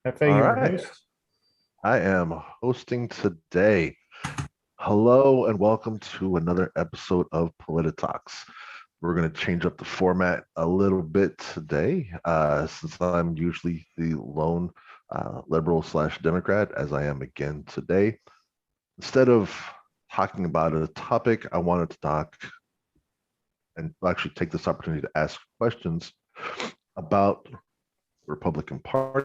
FA, All your right. host. I am hosting today. Hello and welcome to another episode of PolitiTalks. We're going to change up the format a little bit today, since I'm usually the lone liberal slash Democrat, as I am again today. Instead of talking about a topic, I wanted to talk and actually take this opportunity to ask questions about the Republican Party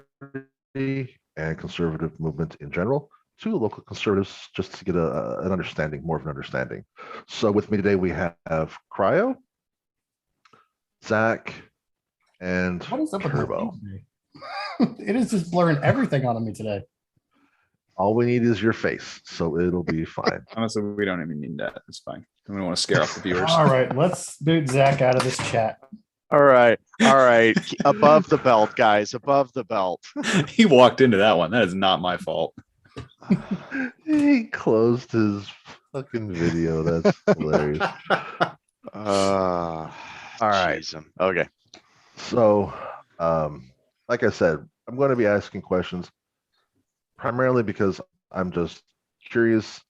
and conservative movement in general to local conservatives just to get an understanding, more of an understanding. So with me today, we have Cryo, Zach, and What is up with my Turbo. feet today? It is just blurring everything on me today. All we need is your face, so it'll be fine. Honestly, we don't even need that. It's fine. We don't want to scare off the viewers. All right, let's boot Zach out of this chat. All right. Above the belt, guys. Above the belt. He walked into that one. That is not my fault. He closed his fucking video. That's hilarious. All right. Okay. So, like I said, I'm going to be asking questions primarily because I'm just curious,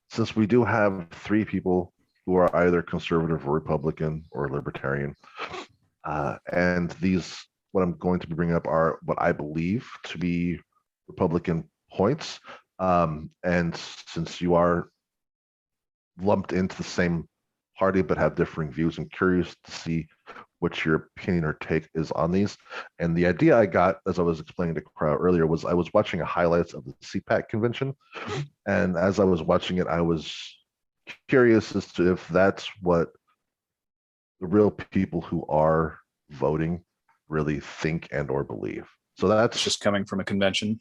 since we do have three people who are either conservative or Republican or libertarian. And what I'm going to be bringing up are what I believe to be Republican points. And since you are lumped into the same party but have differing views, I'm curious to see what your opinion or take is on these. And the idea I got, as I was explaining to the crowd earlier, was I was watching highlights of the CPAC convention. And as I was watching it, I was curious as to if that's what the real people who are voting really think and or believe. So that's It's just coming from a convention.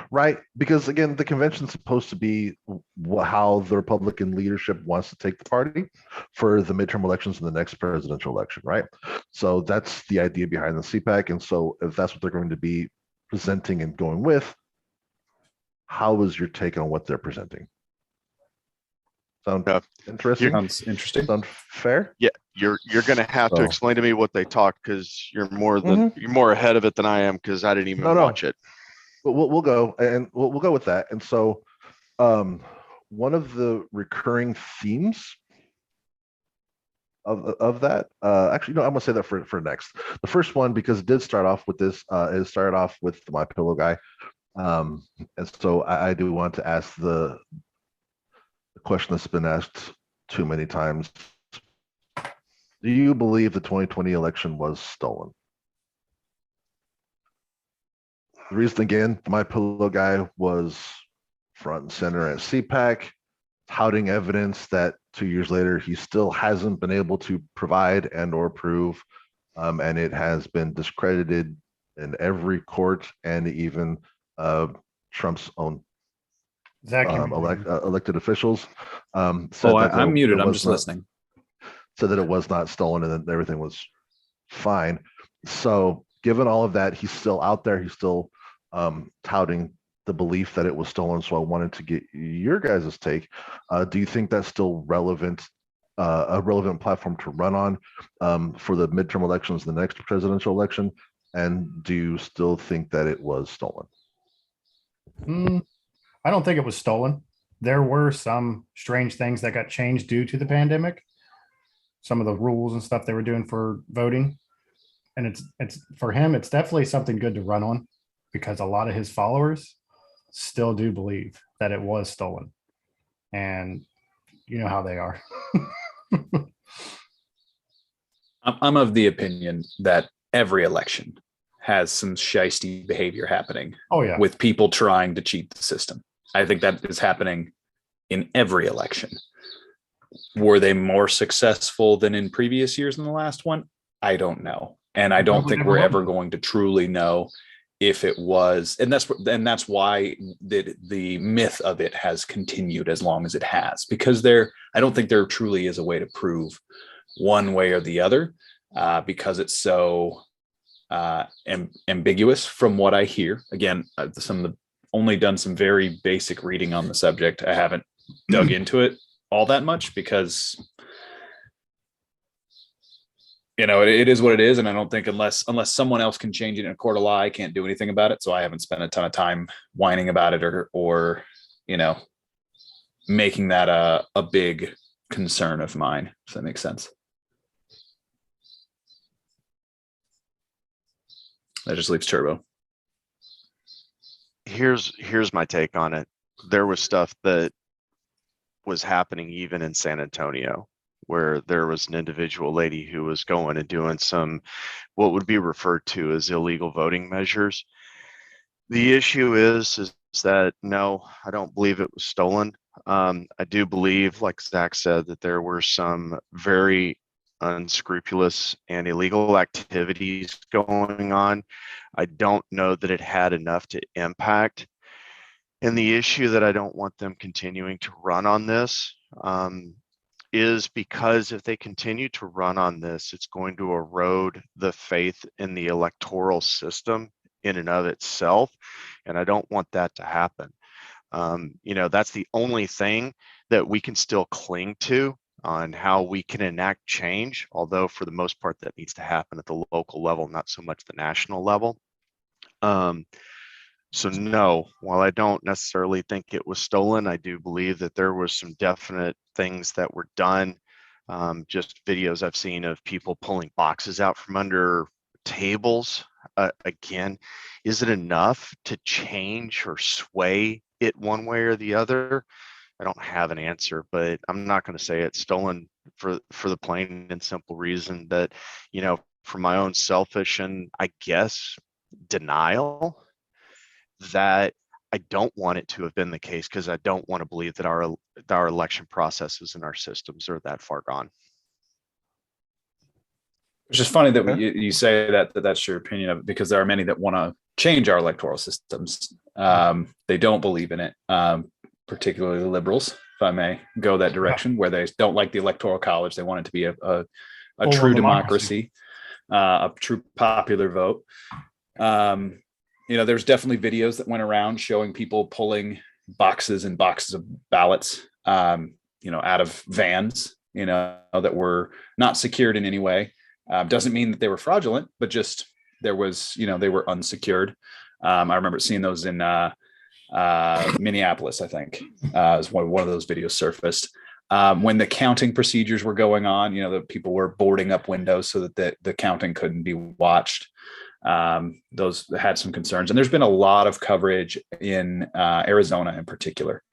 right, because again, the convention's supposed to be how the Republican leadership wants to take the party for the midterm elections and the next presidential election, right? So that's the idea behind the CPAC. And so if that's what they're going to be presenting and going with, how is your take on what they're presenting? Sound interesting? Sounds interesting. Sound fair? Yeah, you're gonna have to explain to me what they talk because you're more ahead of it than I am because I didn't even watch it. But we'll go and we'll go with that. And so, one of the recurring themes of that, actually, no, I'm gonna say that for next. The first one, because it did start off with this, it started off with the My Pillow guy, and so I do want to ask the question that's been asked too many times. Do you believe the 2020 election was stolen? The reason, again, the My Pillow guy was front and center at CPAC, touting evidence that 2 years later he still hasn't been able to provide and or prove, and it has been discredited in every court and even Trump's own Zach, elected officials. I'm muted. I'm just listening. Said that it was not stolen and that everything was fine. So given all of that, he's still out there. He's still touting the belief that it was stolen. So I wanted to get your guys' take. Do you think that's still relevant, a relevant platform to run on for the midterm elections, the next presidential election? And do you still think that it was stolen? I don't think it was stolen. There were some strange things that got changed due to the pandemic. Some of the rules and stuff they were doing for voting. And it's for him, it's definitely something good to run on because a lot of his followers still do believe that it was stolen. And you know how they are. I'm of the opinion that every election has some shisty behavior happening. Oh, yeah. With people trying to cheat the system. I think that is happening in every election. Were they more successful than in previous years in the last one? I don't know. And I don't think we're ever going to truly know if it was. And that's why the myth of it has continued as long as it has, because I don't think there truly is a way to prove one way or the other, because it's so ambiguous from what I hear. Again, only done some very basic reading on the subject. I haven't dug into it all that much because it is what it is. And I don't think unless someone else can change it in a court of law, I can't do anything about it. So I haven't spent a ton of time whining about it or making that a big concern of mine. Does that make sense? That just leaves Turbo. Here's my take on it. There was stuff that was happening even in San Antonio, where there was an individual lady who was going and doing some what would be referred to as illegal voting measures. The issue is that no, I don't believe it was stolen. I do believe, like Zach said, that there were some very unscrupulous and illegal activities going on. I don't know that it had enough to impact. And the issue that I don't want them continuing to run on this is because if they continue to run on this, it's going to erode the faith in the electoral system in and of itself. And I don't want that to happen. That's the only thing that we can still cling to on how we can enact change, although for the most part that needs to happen at the local level, not so much the national level. So no, while I don't necessarily think it was stolen, I do believe that there was some definite things that were done. Just videos I've seen of people pulling boxes out from under tables. Again, is it enough to change or sway it one way or the other? I don't have an answer, but I'm not going to say it's stolen for the plain and simple reason that, for my own selfish and I guess denial, that I don't want it to have been the case, because I don't want to believe that our election processes and our systems are that far gone. It's just funny that you say that's your opinion of it, because there are many that want to change our electoral systems. They don't believe in it, particularly liberals, if I may go that direction, where they don't like the electoral college. They want it to be a true democracy, a true popular vote. There's definitely videos that went around showing people pulling boxes and boxes of ballots, out of vans, that were not secured in any way. Doesn't mean that they were fraudulent, but just there was, they were unsecured. I remember seeing those in Minneapolis, I think, is one of those videos surfaced. When the counting procedures were going on, the people were boarding up windows so that the counting couldn't be watched. Those had some concerns, and there's been a lot of coverage in Arizona in particular.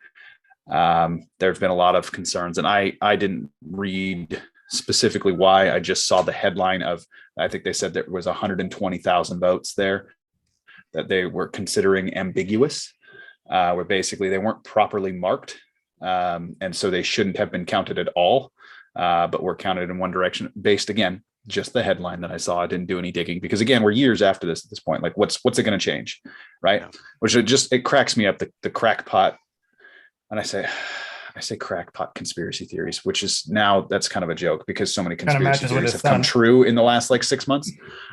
There's been a lot of concerns, and I didn't read specifically why. I just saw the headline of, I think they said there was 120,000 votes there that they were considering ambiguous, where basically they weren't properly marked, and so they shouldn't have been counted at all, but were counted in one direction based, again, just the headline that I saw. I didn't do any digging, because again, we're years after this at this point. Like, what's it going to change, right? Yeah. Which it cracks me up, the crackpot, and I say crackpot conspiracy theories, which is now, that's kind of a joke, because so many conspiracy theories have come true in the last 6 months,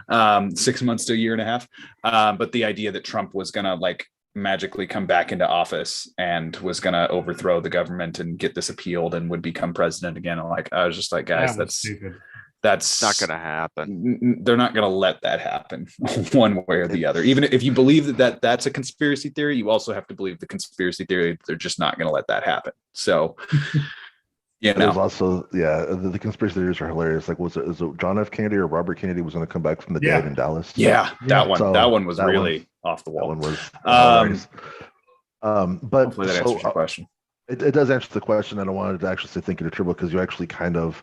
6 months to a year and a half. But the idea that Trump was going to magically come back into office and was going to overthrow the government and get this appealed and would become president again. I was just like, guys, that's stupid. That's not going to happen. They're not going to let that happen one way or the other. Even if you believe that that's a conspiracy theory, you also have to believe the conspiracy theory. They're just not going to let that happen. So, There's also, the conspiracy theories are hilarious. Like, is it John F. Kennedy or Robert Kennedy was going to come back from the dead in Dallas? Yeah, that one was really off the wall. That one was hilarious. But hopefully that answers your question. It does answer the question, and I wanted to actually say thank you to Turbo, because you actually kind of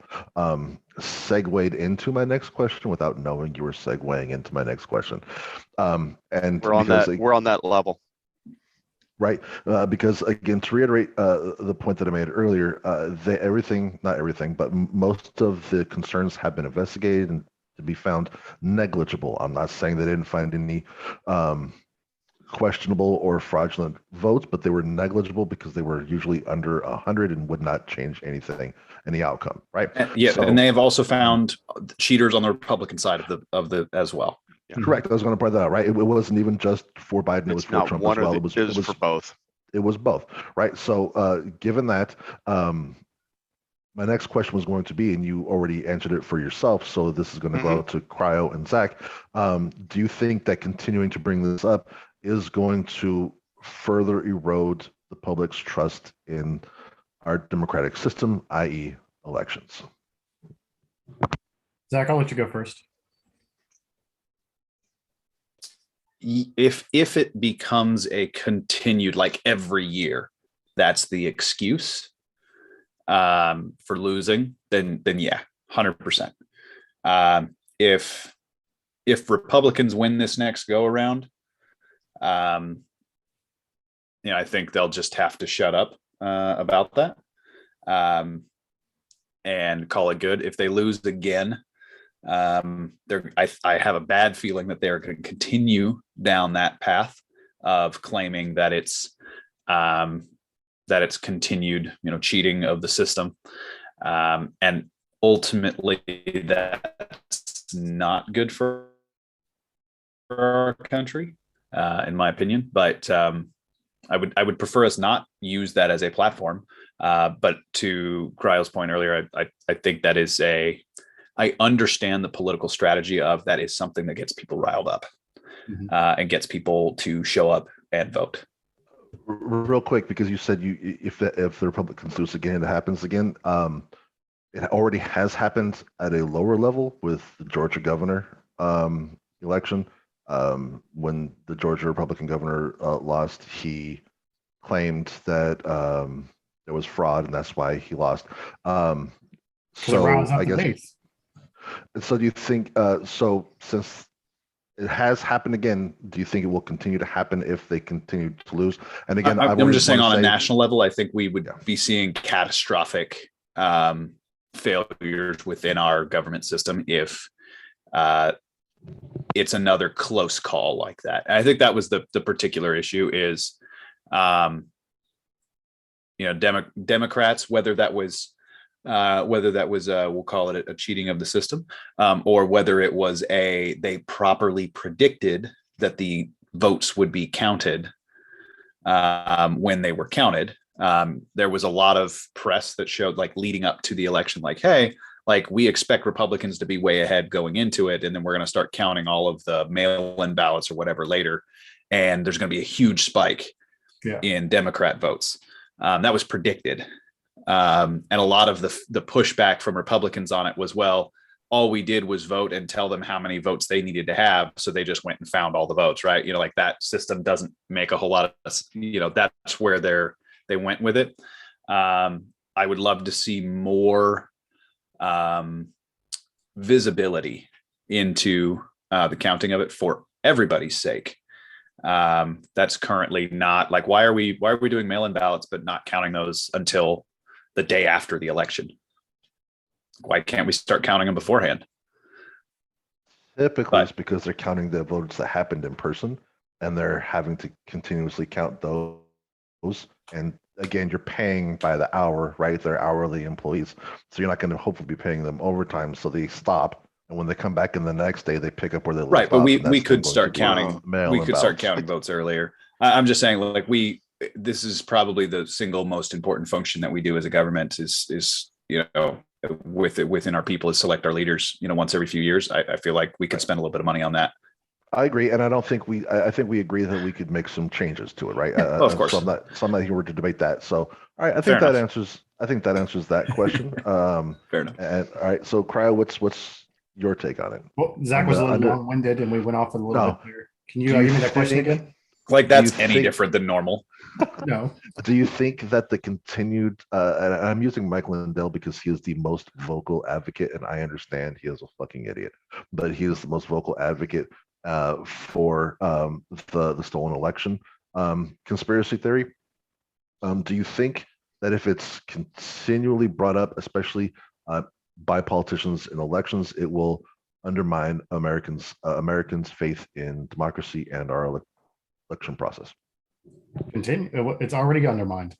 segued into my next question without knowing you were segueing into my next question. And we're on that level, right? Because again, to reiterate the point that I made earlier, not everything, but most of the concerns have been investigated and to be found negligible. I'm not saying they didn't find any questionable or fraudulent votes, but they were negligible because they were usually under 100 and would not change anything in the outcome, right? And they have also found cheaters on the Republican side of the as well. Yeah. Correct. I was going to point that out, right? It wasn't even just for Biden; it was for Trump as well. It was for both. It was both, right? So, given that, my next question was going to be, and you already answered it for yourself, so this is going to go out to Cryo and Zach. Do you think that continuing to bring this up is going to further erode the public's trust in our democratic system, i.e. elections? Zach, I'll let you go first. If it becomes a continued, like every year, that's the excuse for losing, then yeah, 100%. If Republicans win this next go around, I think they'll just have to shut up about that and call it good. If they lose again, I have a bad feeling that they're going to continue down that path of claiming that it's continued, cheating of the system, and ultimately that's not good for our country, in my opinion. But I would prefer us not use that as a platform. But to Cryo's point earlier, I think that is I understand the political strategy of that is something that gets people riled up and gets people to show up and vote. Real quick, because you said if the Republicans lose again, it happens again. It already has happened at a lower level with the Georgia governor election. When the Georgia Republican governor lost, he claimed that there was fraud, and that's why he lost. So I guess. So do you think? So since it has happened again, do you think it will continue to happen if they continue to lose? And again, I'm just saying on a national level, I think we would be seeing catastrophic failures within our government system if it's another close call like that. And I think that was the particular issue is, Democrats, whether that was we'll call it a cheating of the system, or whether it was they properly predicted that the votes would be counted when they were counted. There was a lot of press that showed, like, leading up to the election, like, hey, like, we expect Republicans to be way ahead going into it, and then we're going to start counting all of the mail-in ballots or whatever later, and there's going to be a huge spike in Democrat votes. That was predicted. And a lot of the pushback from Republicans on it was, well, all we did was vote and tell them how many votes they needed to have, so they just went and found all the votes, right? Like, that system doesn't make a whole lot of, that's where they went with it. I would love to see more visibility into the counting of it for everybody's sake. That's currently not, like, why are we doing mail-in ballots but not counting those until the day after the election? Why can't we start counting them beforehand? Typically, it's because they're counting the votes that happened in person, and they're having to continuously count those. And again, you're paying by the hour, right? They're hourly employees, so you're not going to hopefully be paying them overtime. So they stop, and when they come back in the next day, they pick up where they left right. But off, we could start counting. We could start counting votes earlier. I'm just saying, like, this is probably the single most important function that we do as a government is within our people, is select our leaders, once every few years. I feel like we could spend a little bit of money on that. I agree, and I don't think I think we agree that we could make some changes to it, right? Of course. So I'm not here to debate that. So, all right, I think that answers that question. Fair enough. And all right, so Cryo, what's your take on it? Well, Zach was a little long-winded, and we went off a little bit there. Can you give me that question again? Like, that's any different than normal? No. Do you think that the continued, and I'm using Mike Lindell because he is the most vocal advocate, and I understand he is a fucking idiot, but he is the most vocal advocate for the stolen election conspiracy theory. Do you think that if it's continually brought up, especially by politicians in elections, it will undermine Americans' faith in democracy and our election process? Continue. It's already undermined.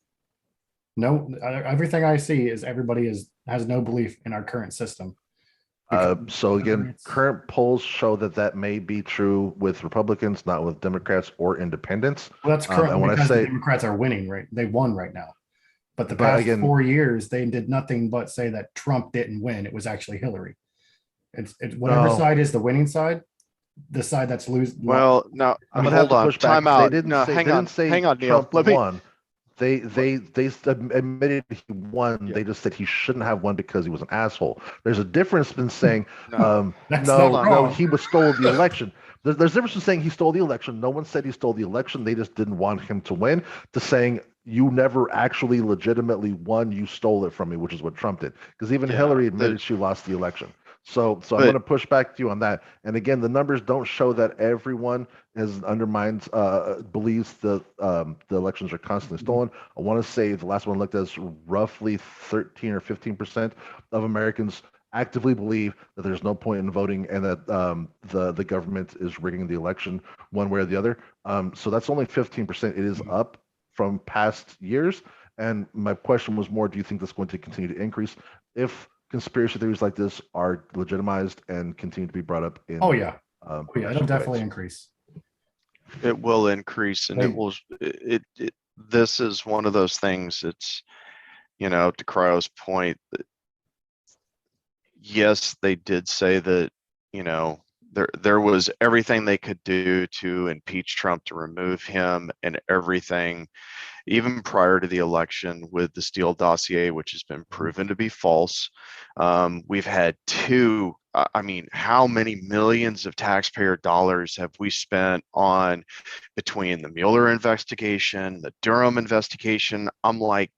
No, everything I see is everybody has no belief in our current system. So again, current polls show that may be true with Republicans, not with Democrats or independents. Well, that's current because the Democrats are winning, right? They won right now. But the But past again- 4 years, they did nothing but say that Trump didn't win. It was actually Hillary. It's whatever No. side is the winning side, the side that's losing. Well, now I'm gonna have hold to on. push back. Time 'Cause out. They didn't No, say, hang they on. didn't say Hang on, Neil. Trump Let me. won. They admitted he won. Yeah. They just said he shouldn't have won because he was an asshole. There's a difference in saying, No. That's no, not no, wrong. he was stole the election. There's a difference in saying he stole the election. No one said he stole the election. They just didn't want him to win. To saying you never actually legitimately won, you stole it from me, which is what Trump did. Because even Yeah, Hillary admitted she lost the election. So I'm But- going to push back to you on that. And again, the numbers don't show that everyone has undermines believes the elections are constantly stolen. I want to say the last one I looked at is roughly 13 or 15% of Americans actively believe that there's no point in voting and that the government is rigging the election one way or the other. So that's only 15%. It is up from past years. And my question was more, do you think that's going to continue to increase if conspiracy theories like this are legitimized and continue to be brought up in Oh yeah, it'll national definitely debates? increase. It will increase, and Hey. it will. This is one of those things. It's, to Cryo's point, that yes, they did say that, there was everything they could do to impeach Trump, to remove him, and everything, even prior to the election with the Steele dossier, which has been proven to be false. We've had two. I mean, how many millions of taxpayer dollars have we spent on between the Mueller investigation, the Durham investigation? I'm like,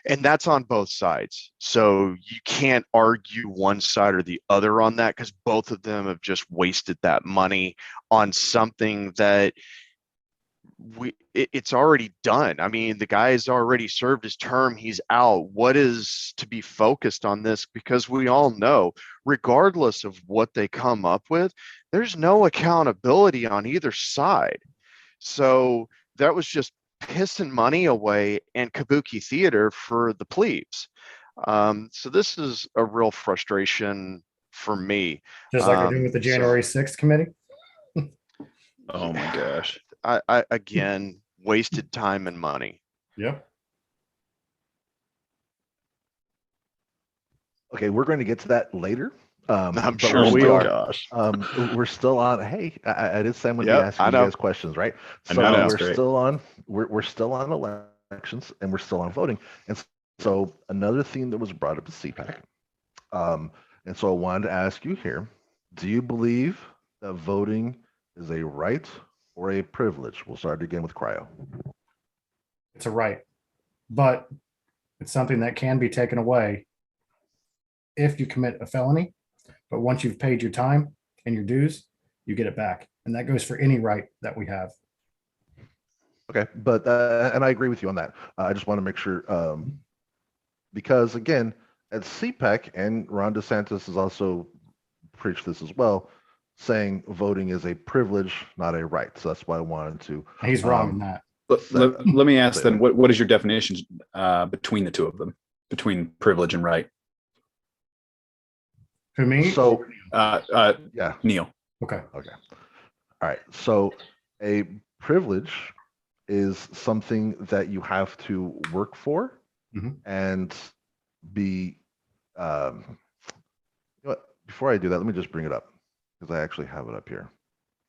and that's on both sides. So you can't argue one side or the other on that, because both of them have just wasted that money on something that it's already done. I mean, the guy has already served his term. He's out. What is to be focused on this? Because we all know, regardless of what they come up with, there's no accountability on either side. So that was just pissing money away and kabuki theater for the plebes. So this is a real frustration for me. Just like they're doing with the So- January 6th committee. Oh my gosh. I again, wasted time and money. Yep. Okay, we're going to get to that later. I'm but sure we're we still- are. Gosh. We're still on. Hey, I did say I'm going to Yep, be asking I you know. guys questions, right? I So know, that's we're great. still on. We're still on elections and we're still on voting. And so another theme that was brought up is CPAC. And so I wanted to ask you here: do you believe that voting is a right or a privilege? We'll start again with Cryo. It's a right, but it's something that can be taken away if you commit a felony. But once you've paid your time and your dues, you get it back. And that goes for any right that we have. Okay, but and I agree with you on that. I just want to make sure because again, at CPAC and Ron DeSantis has also preached this as well, saying voting is a privilege, not a right. So that's why I wanted to. He's wrong in that. Let me ask say then, that. what is your definition between the two of them, between privilege and right? For me, So yeah, Neil. okay. okay, all right. So a privilege is something that you have to work for Mhm. and be. You know what? Before I do that, let me just bring it up because I actually have it up here.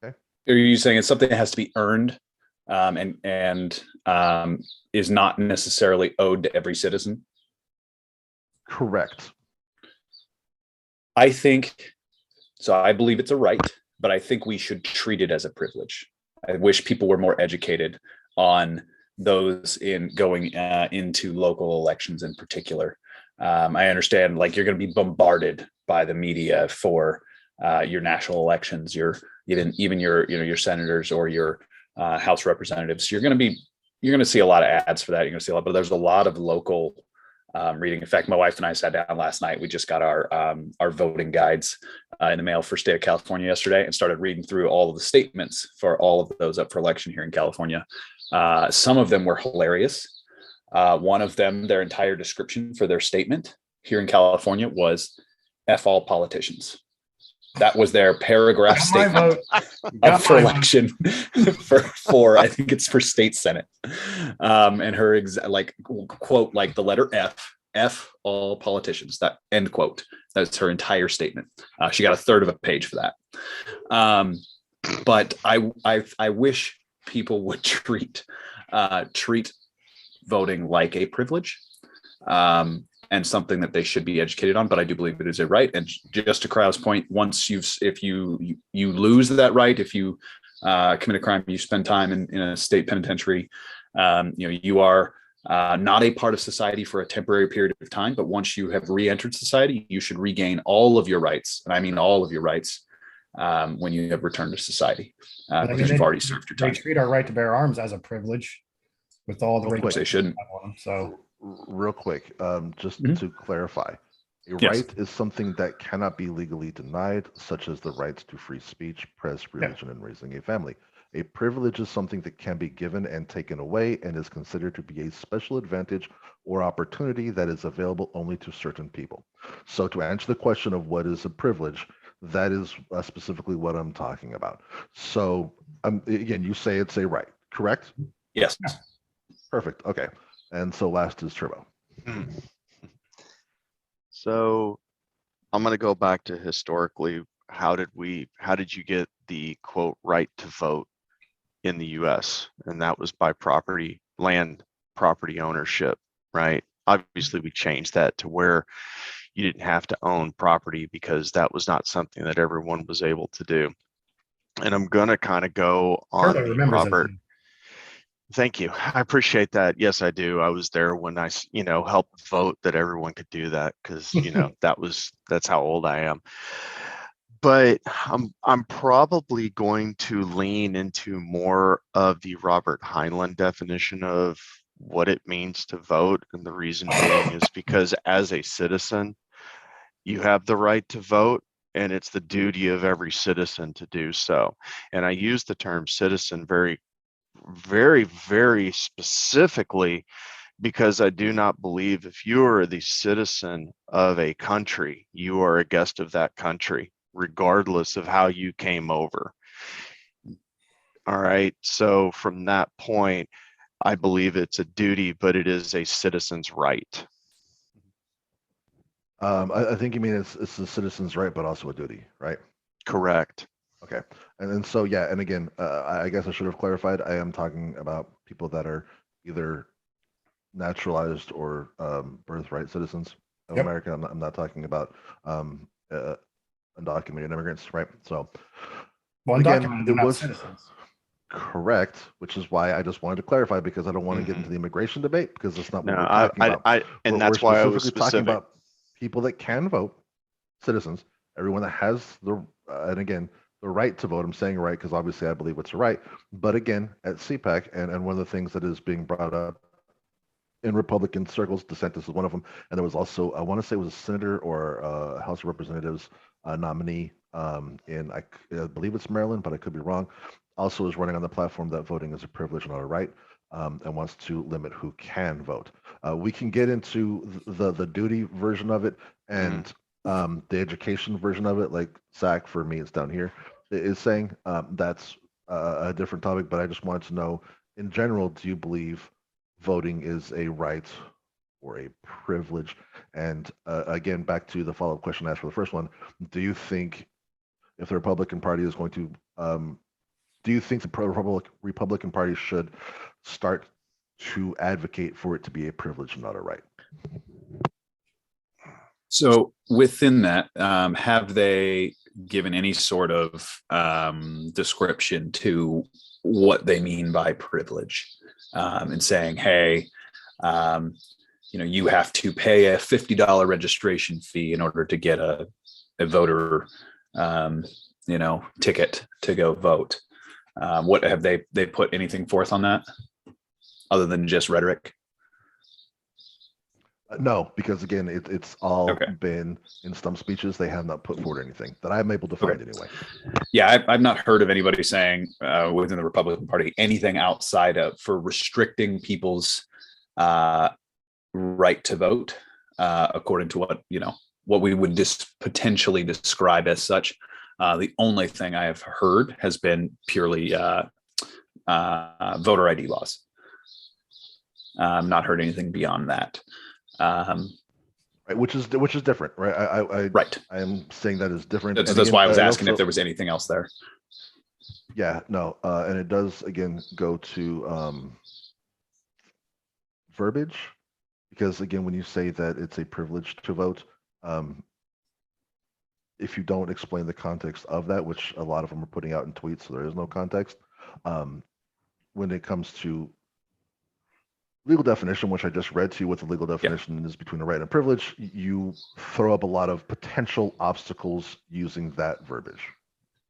Are you saying it's something that has to be earned and is not necessarily owed to every citizen? Correct. I think so. I believe it's a right, but I think we should treat it as a privilege. I wish people were more educated on those in going into local elections in particular. I understand, like, you're going to be bombarded by the media for your national elections, your even your senators or your House representatives. You're going to see a lot of ads for that. You're going to see a lot, but there's a lot of local reading. In fact, my wife and I sat down last night. We just got our voting guides in the mail for state of California yesterday and started reading through all of the statements for all of those up for election here in California. Some of them were hilarious. One of them, their entire description for their statement here in California was "F all politicians." That was their paragraph Got my statement vote. for election for I think it's for state senate. And her quote, like the letter F all politicians, that end quote. That's her entire statement. She got a third of a page for that. But I wish people would treat voting like a privilege. And something that they should be educated on, but I do believe it is a right. And just to Krau's point, once if you lose that right, if you commit a crime, you spend time in a state penitentiary, you are not a part of society for a temporary period of time. But once you have re-entered society, you should regain all of your rights, and I mean all of your rights, when you have returned to society, because you've already served your They time. treat our right to bear arms as a privilege with all the Which they shouldn't. So Real quick, just Mhm. to clarify, a Yes. right is something that cannot be legally denied, such as the rights to free speech, press, religion, and raising a family. A privilege is something that can be given and taken away and is considered to be a special advantage or opportunity that is available only to certain people. So to answer the question of what is a privilege, that is specifically what I'm talking about. So again, you say it's a right, correct? Yes. Perfect. Okay. And so last is Turbo. So I'm going to go back to historically, how did you get the quote right to vote in the US? And that was by land property ownership, right? Obviously we changed that to where you didn't have to own property because that was not something that everyone was able to do. And I'm going to kind of go on Turbo the remembers Robert. that. Thank you. I appreciate that. Yes, I do. I was there when I, helped vote that everyone could do that because, that's how old I am. But I'm probably going to lean into more of the Robert Heinlein definition of what it means to vote. And the reason being is because as a citizen, you have the right to vote, and it's the duty of every citizen to do so. And I use the term citizen very, very, very specifically because I do not believe if you are the citizen of a country, you are a guest of that country, regardless of how you came over. All right. So from that point, I believe it's a duty, but it is a citizen's right. I think you mean it's the citizen's right, but also a duty, right? Correct. Okay. And then so, yeah. And again, I guess I should have clarified. I am talking about people that are either naturalized or birthright citizens of Yep. America. I'm not talking about undocumented immigrants, right? So Well, again, undocumented, it they're not was citizens. correct, which is why I just wanted to clarify because I don't want to get into the immigration debate because that's not what No, we're talking about. and that's why I was specifically specific. talking about people that can vote, citizens, everyone that has the, and again, the right to vote. I'm saying right because obviously I believe it's a right. But again, at CPAC, and one of the things that is being brought up in Republican circles, DeSantis is one of them, and there was also, I want to say it was a senator or a House of Representatives nominee in, I believe it's Maryland, but I could be wrong, also is running on the platform that voting is a privilege and not a right, and wants to limit who can vote. We can get into the duty version of it and the education version of it, like Zach, for me, it's down here, is saying that's a different topic, but I just wanted to know, in general, do you believe voting is a right or a privilege? And again, back to the follow-up question I asked for the first one, do you think if the Republican Party is going to, do you think the Republican Party should start to advocate for it to be a privilege and not a right? So within that, have they given any sort of description to what they mean by privilege, and saying, hey, you have to pay a $50 registration fee in order to get a voter, ticket to go vote? What have they put anything forth on that other than just rhetoric? No, because again, it's all Okay. been in stump speeches. They have not put forward anything that I'm able to find anyway. Yeah, I've not heard of anybody saying within the Republican Party anything outside of for restricting people's right to vote, according to what we would potentially describe as such. The only thing I have heard has been purely voter ID laws. Not heard anything beyond that. Right, which is different, right? Right. I am saying that is different. That's, And that's again, why I was it asking also- if there was anything else there. Yeah, no, and it does again go to verbiage, because again, when you say that it's a privilege to vote, if you don't explain the context of that, which a lot of them are putting out in tweets, so there is no context. When it comes to legal definition, which I just read to you, what the legal definition is between a right and a privilege, you throw up a lot of potential obstacles using that verbiage,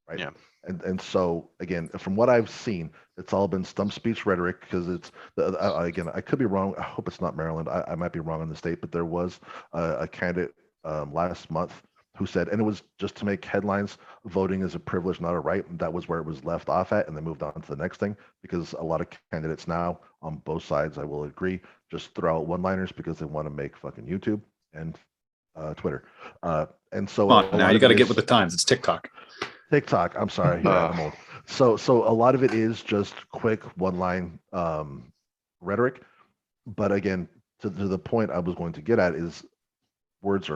right? Yeah. And so again, from what I've seen, it's all been stump speech rhetoric, because it's again, I could be wrong. I hope it's not Maryland. I might be wrong in the state, but there was a candidate last month who said, and it was just to make headlines, voting is a privilege, not a right. And that was where it was left off at, and they moved on to the next thing, because a lot of candidates now on both sides, I will agree, just throw out one-liners because they want to make fucking YouTube and Twitter. And so Come on, now you got to get with the the times. It's TikTok. TikTok. I'm sorry. Yeah, I'm old. So a lot of it is just quick one-line rhetoric. But again, to the point I was going to get at is words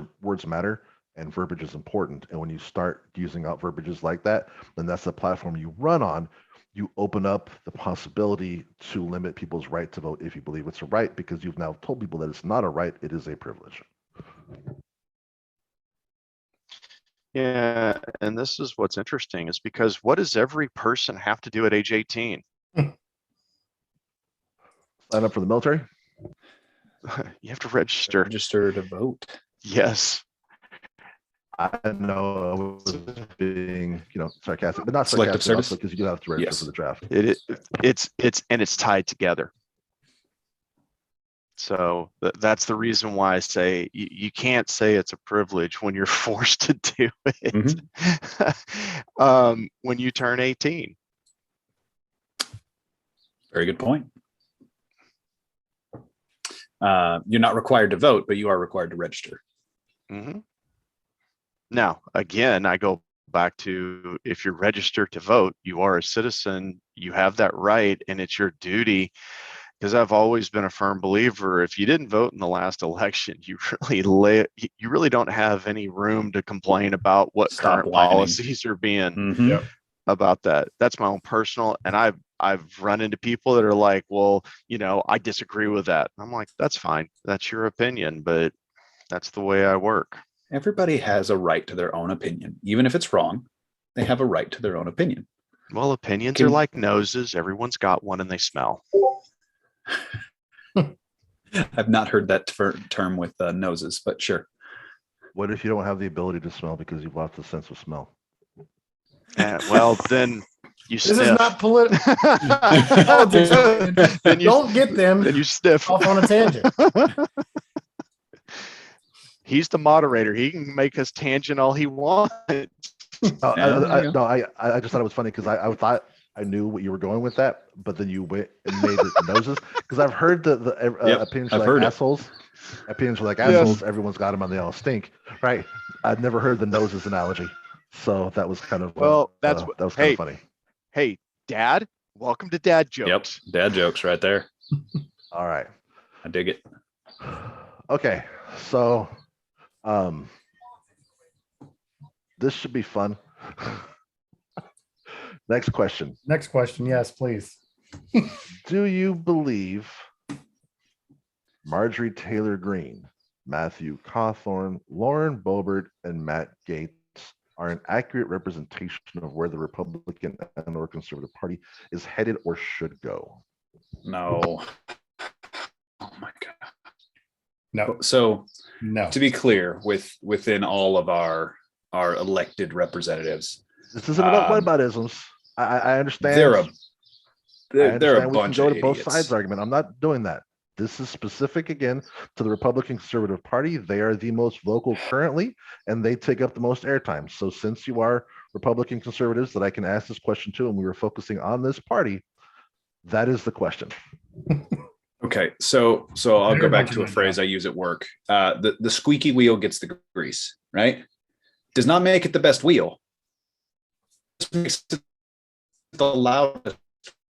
matter, and verbiage is important. And when you start using out verbiages like that, then that's the platform you run on. You open up the possibility to limit people's right to vote if you believe it's a right, because you've now told people that it's not a right, it is a privilege. Yeah, and this is what's interesting, is because what does every person have to do at age 18? Sign up for the military? You have to register. Register to vote. Yes. I know I was being, sarcastic, but not Selective sarcastic, service? because you do have to register Yes. for the draft. It's tied together. So that's the reason why I say you can't say it's a privilege when you're forced to do it. When you turn 18. Very good point. You're not required to vote, but you are required to register. Mm-hmm. Now, again, I go back to, if you're registered to vote, you are a citizen, you have that right, and it's your duty. Because I've always been a firm believer, if you didn't vote in the last election, you really don't have any room to complain about what Stop current whining. policies are being Mhm. about that. That's my own personal, and I've run into people that are like, well, I disagree with that. I'm like, that's fine. That's your opinion, but that's the way I work. Everybody has a right to their own opinion. Even if it's wrong, they have a right to their own opinion. Well, opinions are like noses. Everyone's got one and they smell. I've not heard that term with noses, but sure. What if you don't have the ability to smell because you've lost the sense of smell? Well, then you This sniff. is not political. Then you- Don't get them Then you sniff. off on a tangent. He's the moderator. He can make us tangent all he wants. I just thought it was funny because I thought I knew what you were going with that, but then you went and made it the noses, because I've heard the opinions are I've heard like it. assholes. Opinions are like Yes. assholes. Everyone's got them and they all stink, right? I'd never heard the noses analogy, so that was kind of Well, that was kind of funny. Hey, Dad, welcome to Dad Yep. Jokes. Dad jokes right there. All right. I dig it. Okay, so this should be fun. Next question. Next question. Yes, please. Do you believe Marjorie Taylor Greene, Matthew Cawthorn, Lauren Boebert, and Matt Gaetz are an accurate representation of where the Republican and or Conservative Party is headed or should go? No. Oh my God. No, So no. to be clear, within all of our elected representatives, This isn't about whataboutisms. I understand. they're I a understand we can bunch go of to both idiots. sides argument. I'm not doing that. This is specific again to the Republican Conservative Party. They are the most vocal currently, and they take up the most airtime. So since you are Republican conservatives that I can ask this question to, and we were focusing on this party, that is the question. Okay, so I'll go Very back much to a in the phrase I use at work. The squeaky wheel gets the grease, right? Does not make it the best wheel, makes it the loudest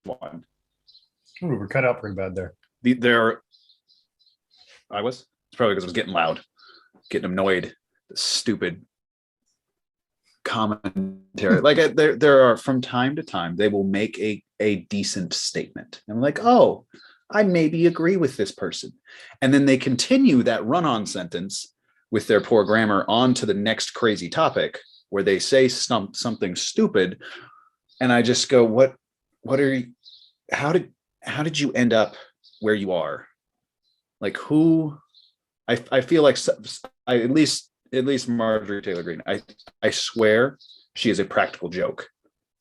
one. Ooh, we're cut out pretty bad there. It's probably because I was getting loud, getting annoyed. The stupid commentary. Like there are, from time to time, they will make a decent statement. I'm like, oh, I maybe agree with this person. And then they continue that run-on sentence with their poor grammar on to the next crazy topic where they say something stupid. And I just go, what are you, how did you end up where you are? Like who, I feel like at least Marjorie Taylor Greene, I swear she is a practical joke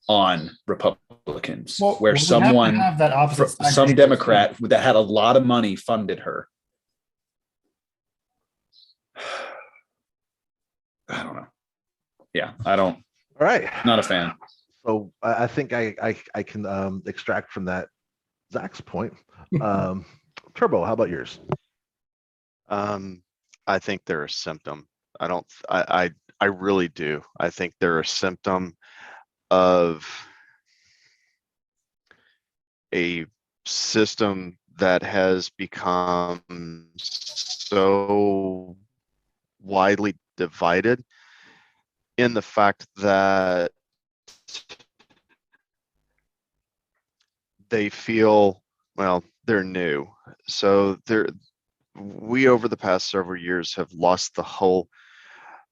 on Republicans, where we someone, have that opposite side some thing. Democrat that had a lot of money funded her. I don't know. Yeah, I don't. All right. Not a fan. So I think I can extract from that Zach's point. Turbo, how about yours? I think they're a symptom. I really do. I think they're a symptom of a system that has become so widely divided in the fact that they feel, well, they're new. So we over the past several years have lost the whole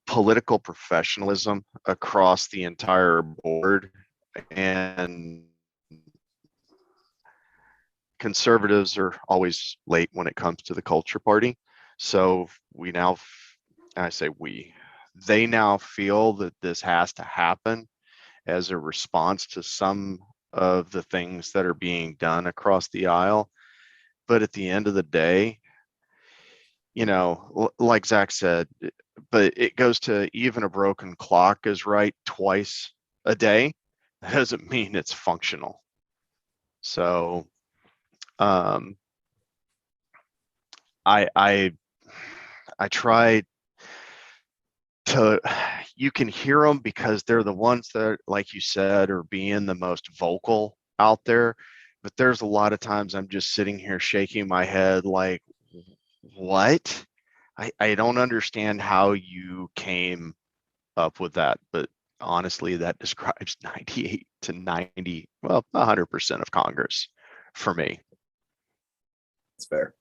political professionalism across the entire board, and conservatives are always late when it comes to the culture party. So they now feel that this has to happen as a response to some of the things that are being done across the aisle. But at the end of the day, like Zach said, but it goes to even a broken clock is right twice a day. That doesn't mean it's functional. So I try to, you can hear them because they're the ones that, like you said, are being the most vocal out there. But there's a lot of times I'm just sitting here shaking my head like, what? I don't understand how you came up with that, but honestly, that describes 98 to 90, well, 100% of Congress for me. That's fair.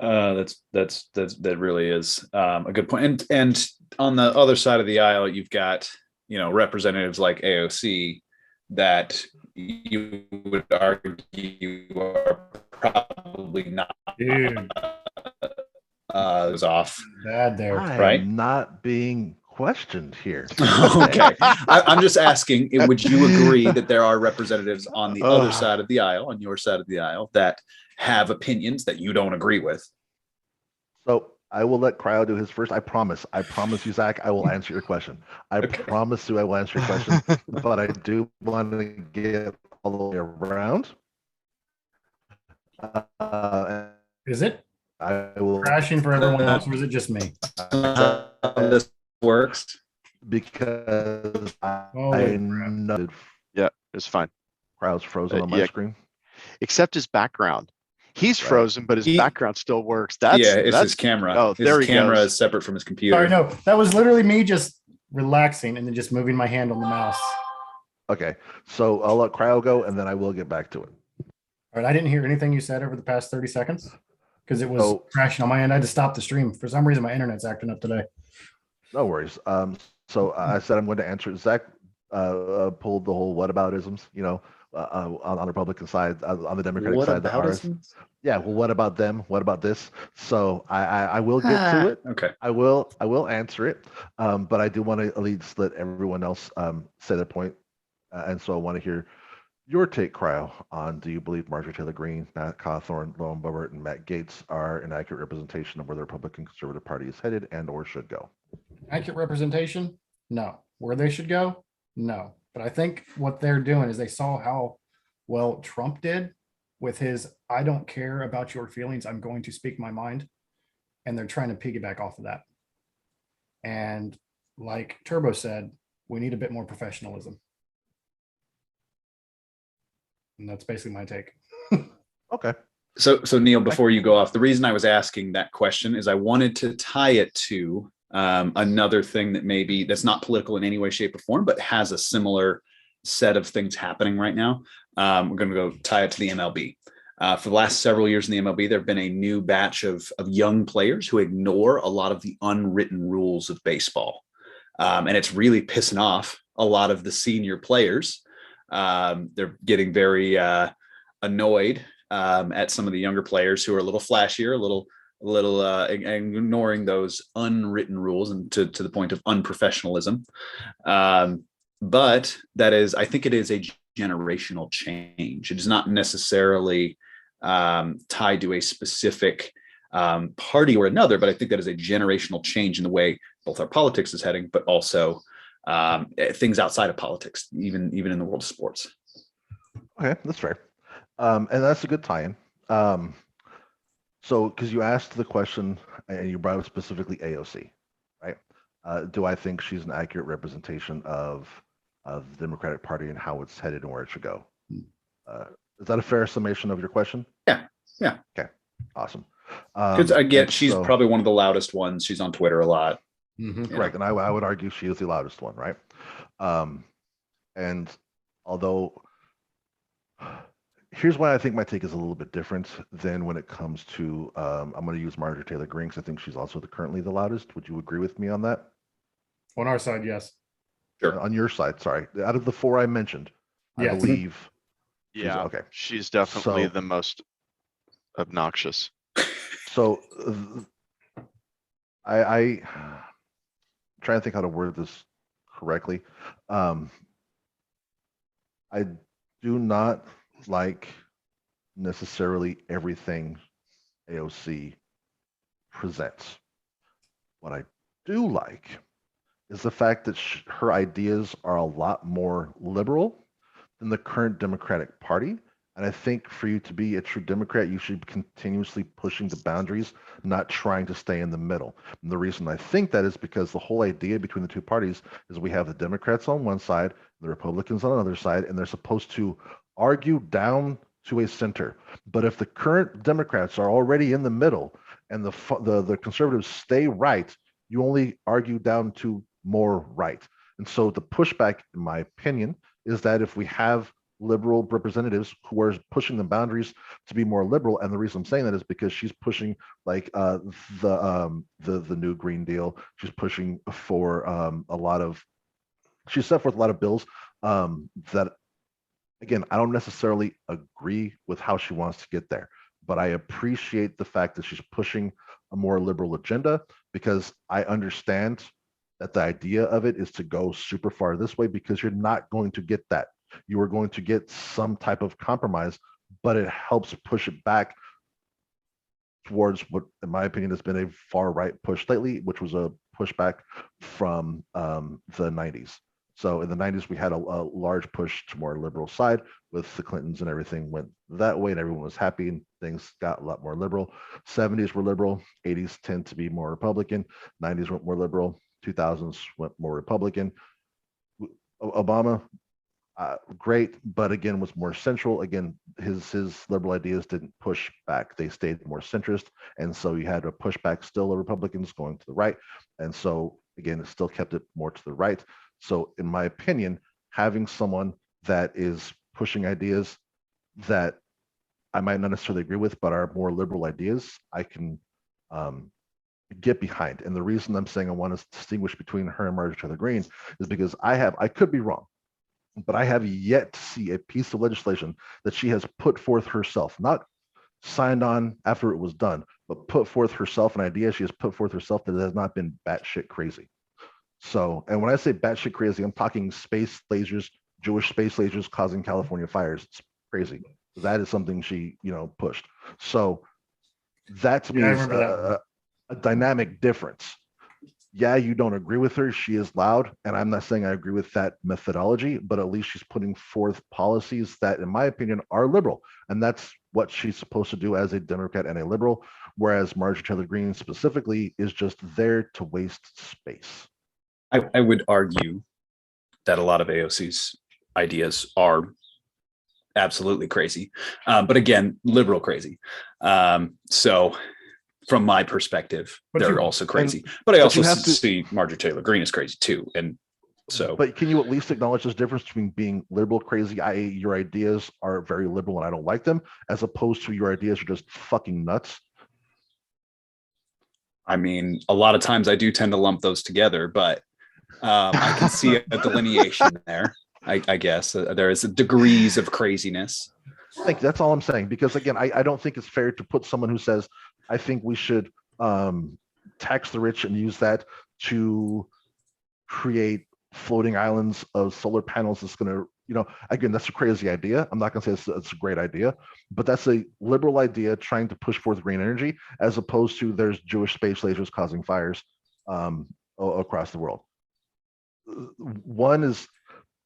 That really is a good point. And on the other side of the aisle, you've got, representatives like AOC that you would argue are probably not is off. Bad there. Right? I'm not being questioned here. Okay. I'm just asking, would you agree that there are representatives on the other side of the aisle, on your side of the aisle, that have opinions that you don't agree with? So I will let Cryo do his first. I promise you, Zach, I will answer your question. I promise you I will answer your question, but I do want to get all the way around. Is it I will crashing for everyone else, or is it just me? This works. Because I know Yeah, it's fine. Cryo's frozen on my screen. Except his background. He's frozen, but his background still works. It's his camera. Oh, his camera is separate from his computer. Sorry, no, that was literally me just relaxing and then just moving my hand on the mouse. Okay, so I'll let Cryo go, and then I will get back to it. All right, I didn't hear anything you said over the past 30 seconds because it was crashing on my end. I had to stop the stream. For some reason, my internet's acting up today. No worries. So I said I'm going to answer. Zach pulled the whole whataboutisms, on the Republican side, on the Democratic side. Yeah. Well, what about them? What about this? So I will get to it. Okay. I will answer it. But I do want to at least let everyone else say their point. And so I want to hear your take, Cryo, on do you believe Marjorie Taylor Greene, Matt Cawthorn, Lauren Boebert, and Matt Gaetz are an accurate representation of where the Republican Conservative Party is headed and or should go? Accurate representation? No. Where they should go? No. But I think what they're doing is they saw how well Trump did with his, I don't care about your feelings, I'm going to speak my mind. And they're trying to piggyback off of that. And like Turbo said, we need a bit more professionalism. And that's basically my take. Okay. So Neil, before you go off, the reason I was asking that question is I wanted to tie it to another thing that maybe that's not political in any way, shape, or form, but has a similar set of things happening right now. We're going to go tie it to the MLB. For the last several years in the MLB, there have been a new batch of young players who ignore a lot of the unwritten rules of baseball. And it's really pissing off a lot of the senior players. They're getting very annoyed at some of the younger players who are a little flashier, a little ignoring those unwritten rules, and to the point of unprofessionalism. But that is, I think it is a generational change. It is not necessarily tied to a specific party or another, but I think that is a generational change in the way both our politics is heading, but also things outside of politics, even in the world of sports. Okay, that's fair. And that's a good tie-in. So, because you asked the question and you brought up specifically AOC, right? Do I think she's an accurate representation of the Democratic Party and how it's headed and where it should go? Is that a fair summation of your question? Yeah. Okay, awesome. Because I get she's so, probably one of the loudest ones. She's on Twitter a lot. correct, and I would argue she is the loudest one, right? And although here's why I think my take is a little bit different than when it comes to I'm going to use Marjorie Taylor Greene because I think she's also currently the loudest. Would you agree with me on that? On our side, yes. Sure. On your side, sorry. Out of the four I mentioned, I Yes. believe. Yeah, okay. she's definitely So- the most obnoxious. So I trying to think how to word this correctly. I do not like necessarily everything AOC presents. What I do like is the fact that her ideas are a lot more liberal than the current Democratic Party. And I think for you to be a true Democrat, you should be continuously pushing the boundaries, not trying to stay in the middle. And the reason I think that is because the whole idea between the two parties is we have the Democrats on one side, the Republicans on the other side, and they're supposed to argue down to a center. But if the current Democrats are already in the middle and the conservatives stay right, you only argue down to more right. And so the pushback, in my opinion, is that if we have liberal representatives who are pushing the boundaries to be more liberal, and the reason I'm saying that is because she's pushing like the new Green Deal. She's pushing for she's set forth a lot of bills that, again, I don't necessarily agree with how she wants to get there, but I appreciate the fact that she's pushing a more liberal agenda because I understand that the idea of it is to go super far this way because you're not going to get that. You are going to get some type of compromise, but it helps push it back towards what, in my opinion, has been a far right push lately, which was a pushback from the 90s. So in the 90s, we had a large push to more liberal side with the Clintons and everything went that way and everyone was happy and things got a lot more liberal. 70s were liberal, 80s tend to be more Republican, 90s went more liberal, 2000s went more Republican. Obama, great, but again was more central. Again, his liberal ideas didn't push back; they stayed more centrist, and so you had a pushback still of Republicans going to the right, and so again, it still kept it more to the right. So, in my opinion, having someone that is pushing ideas that I might not necessarily agree with, but are more liberal ideas, I can get behind. And the reason I'm saying I want to distinguish between her and Marjorie Taylor Greene is because I could be wrong, but I have yet to see a piece of legislation that she has put forth herself, not signed on after it was done, but put forth herself an idea she has put forth herself that has not been batshit crazy. So, and when I say batshit crazy, I'm talking space lasers, Jewish space lasers causing California fires. It's crazy. That is something she, pushed. So that to me is a dynamic difference. Yeah, you don't agree with her. She is loud. And I'm not saying I agree with that methodology, but at least she's putting forth policies that, in my opinion, are liberal. And that's what she's supposed to do as a Democrat and a liberal. Whereas Marjorie Taylor Greene specifically is just there to waste space. I would argue that a lot of AOC's ideas are absolutely crazy. But again, liberal crazy. So from my perspective, But they're you- also crazy. But I but also you have to- see Marjorie Taylor Greene as crazy too. And so, But can you at least acknowledge this difference between being liberal crazy, i.e., your ideas are very liberal and I don't like them, as opposed to your ideas are just fucking nuts? I mean, a lot of times I do tend to lump those together, but I can see a delineation there. I guess there is degrees of craziness. That's all I'm saying. Because again, I don't think it's fair to put someone who says, I think we should tax the rich and use that to create floating islands of solar panels that's going to, again, that's a crazy idea. I'm not going to say it's a great idea, but that's a liberal idea trying to push forth green energy, as opposed to there's Jewish space lasers causing fires across the world. One is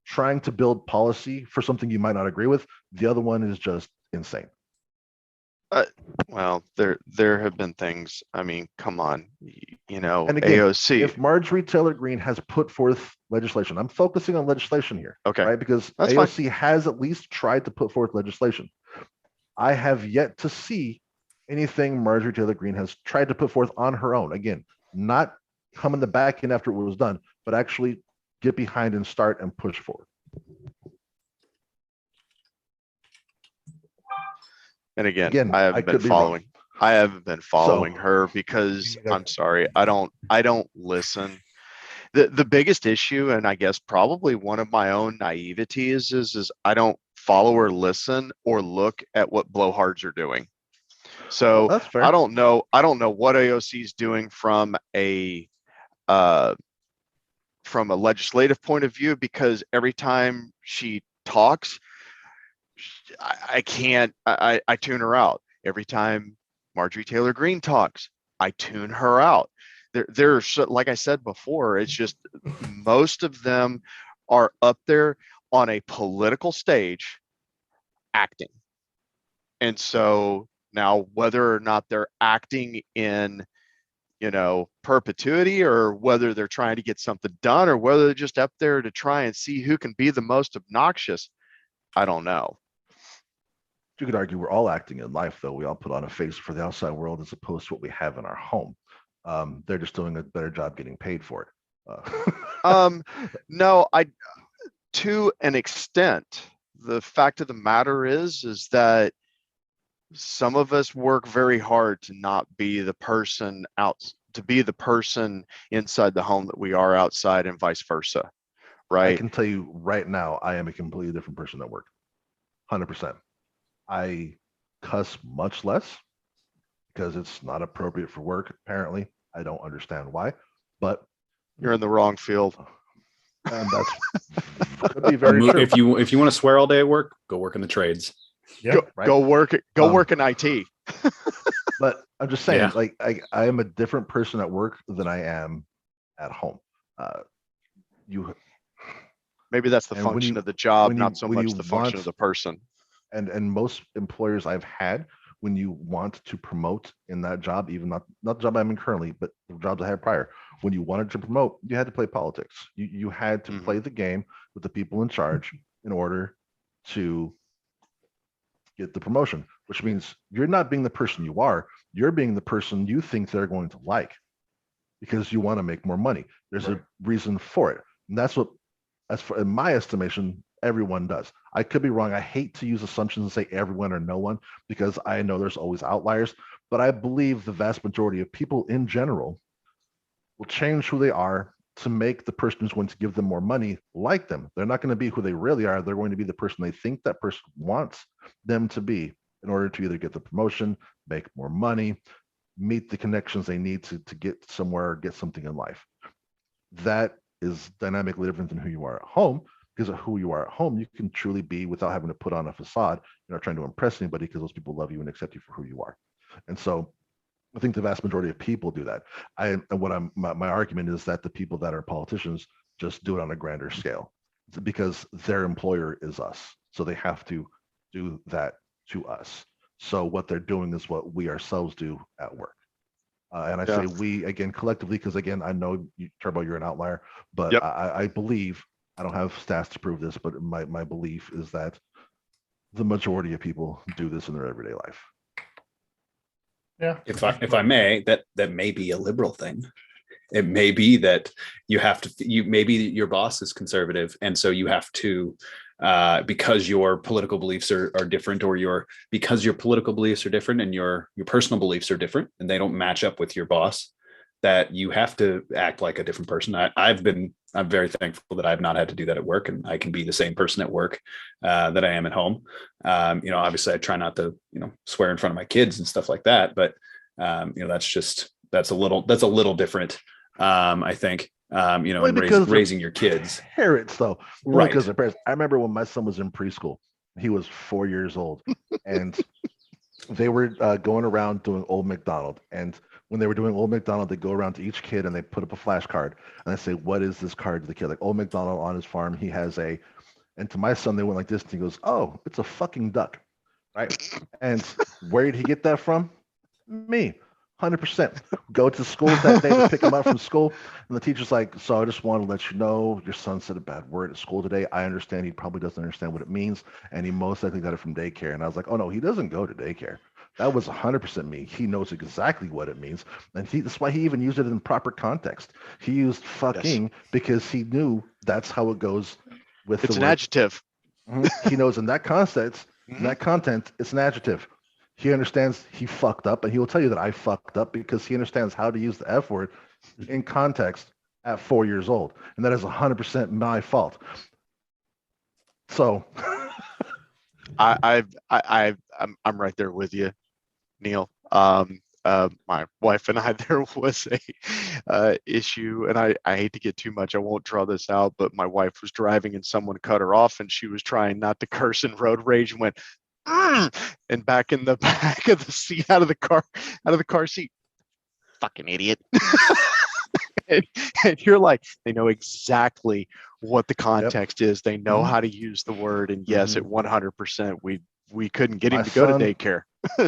trying to build policy for something you might not agree with. The other one is just insane. Well, there have been things, I mean, come on, And again, AOC. If Marjorie Taylor Greene has put forth legislation, I'm focusing on legislation here, Okay, right? Because that's fine. AOC has at least tried to put forth legislation. I have yet to see anything Marjorie Taylor Greene has tried to put forth on her own. Again, not come in the back end after it was done, but actually get behind and start and push forward. And again, Again, I I haven't been could be wrong. following. I haven't been following So- her because Yeah. I'm sorry, I don't listen. The biggest issue, and I guess probably one of my own naiveties is I don't follow or listen or look at what blowhards are doing. So That's fair. I don't know what AOC is doing from a legislative point of view, because every time she talks, I can't, I tune her out. Every time Marjorie Taylor Greene talks, I tune her out. There's, like I said before, it's just most of them are up there on a political stage acting. And so now, whether or not they're acting in, perpetuity, or whether they're trying to get something done, or whether they're just up there to try and see who can be the most obnoxious, I don't know. You could argue we're all acting in life, though. We all put on a face for the outside world as opposed to what we have in our home. They're just doing a better job getting paid for it. No, to an extent, the fact of the matter is that some of us work very hard to not be the person to be the person inside the home that we are outside, and vice versa. I Right. can tell you right now, I am a completely different person at work. 100%. I cuss much less because it's not appropriate for work. Apparently, I don't understand why, but You're in the wrong field. and that's could be very true. If you want to swear all day at work, go work in the trades. Yeah. Right. Go work in IT. But I'm just saying, Yeah. like I am a different person at work than I am at home. Maybe that's the And when function you- of the job, when you- not so when much you the function of want- the person. and most employers I've had, when you want to promote in that job, even not the job I'm in currently, but the jobs I had prior, when you wanted to promote, you had to play politics. You had to Mhm. play the game with the people in charge in order to get the promotion, which means you're not being the person you are, you're being the person you think they're going to like because you want to make more money. There's Right. a reason for it. And that's what, as for in my estimation, everyone does. I could be wrong. I hate to use assumptions and say everyone or no one, because I know there's always outliers, but I believe the vast majority of people in general will change who they are to make the person who's going to give them more money like them. They're not going to be who they really are. They're going to be the person they think that person wants them to be in order to either get the promotion, make more money, meet the connections they need to get somewhere or get something in life. That is dynamically different than who you are at home, because of who you are at home, you can truly be without having to put on a facade. You're not trying to impress anybody because those people love you and accept you for who you are. And so I think the vast majority of people do that. My argument is that the people that are politicians just do it on a grander scale because their employer is us. So they have to do that to us. So what they're doing is what we ourselves do at work. And I say we, again, collectively, because again, I know you, Turbo, you're an outlier, but Yep. I believe, I don't have stats to prove this, but my belief is that the majority of people do this in their everyday life. Yeah. If I may, that may be a liberal thing. It may be that maybe your boss is conservative, and so you have to, because your political beliefs are different, or because your political beliefs are different and your personal beliefs are different, and they don't match up with your boss, that you have to act like a different person. I'm very thankful that I've not had to do that at work, and I can be the same person at work that I am at home. Obviously I try not to, swear in front of my kids and stuff like that, but that's a little different. I think, raising your kids. Parents though, right? Because parents. I remember when my son was in preschool, he was 4 years old, and they were going around doing Old MacDonald, and when they were doing Old MacDonald, they go around to each kid and they put up a flashcard and they say, "What is this card to the kid?" Like, Old MacDonald on his farm, he has a, and to my son, they went like this, and he goes, "Oh, it's a fucking duck," right? And where did he get that from? Me, 100%. Go to school that day to pick him up from school, and the teacher's like, "So I just want to let you know, your son said a bad word at school today. I understand he probably doesn't understand what it means, and he most likely got it from daycare." And I was like, "Oh no, he doesn't go to daycare. That was 100% me. He knows exactly what it means. And that's why he even used it in proper context. He used fucking because he knew that's how it goes with It's the an word. adjective. He knows in that context, it's an adjective. He understands he fucked up, and he will tell you that I fucked up because he understands how to use the F word in context at 4 years old. And that is 100% my fault. So I'm right there with you, Neil. My wife and I, there was a issue, and I hate to get too much. I won't draw this out, but my wife was driving and someone cut her off, and she was trying not to curse in road rage and went, and back in the back of the seat, out of the car seat, fucking idiot. and you're like, they know exactly what the context is. They know how to use the word, and yes, at 100%, we couldn't get him to go to daycare.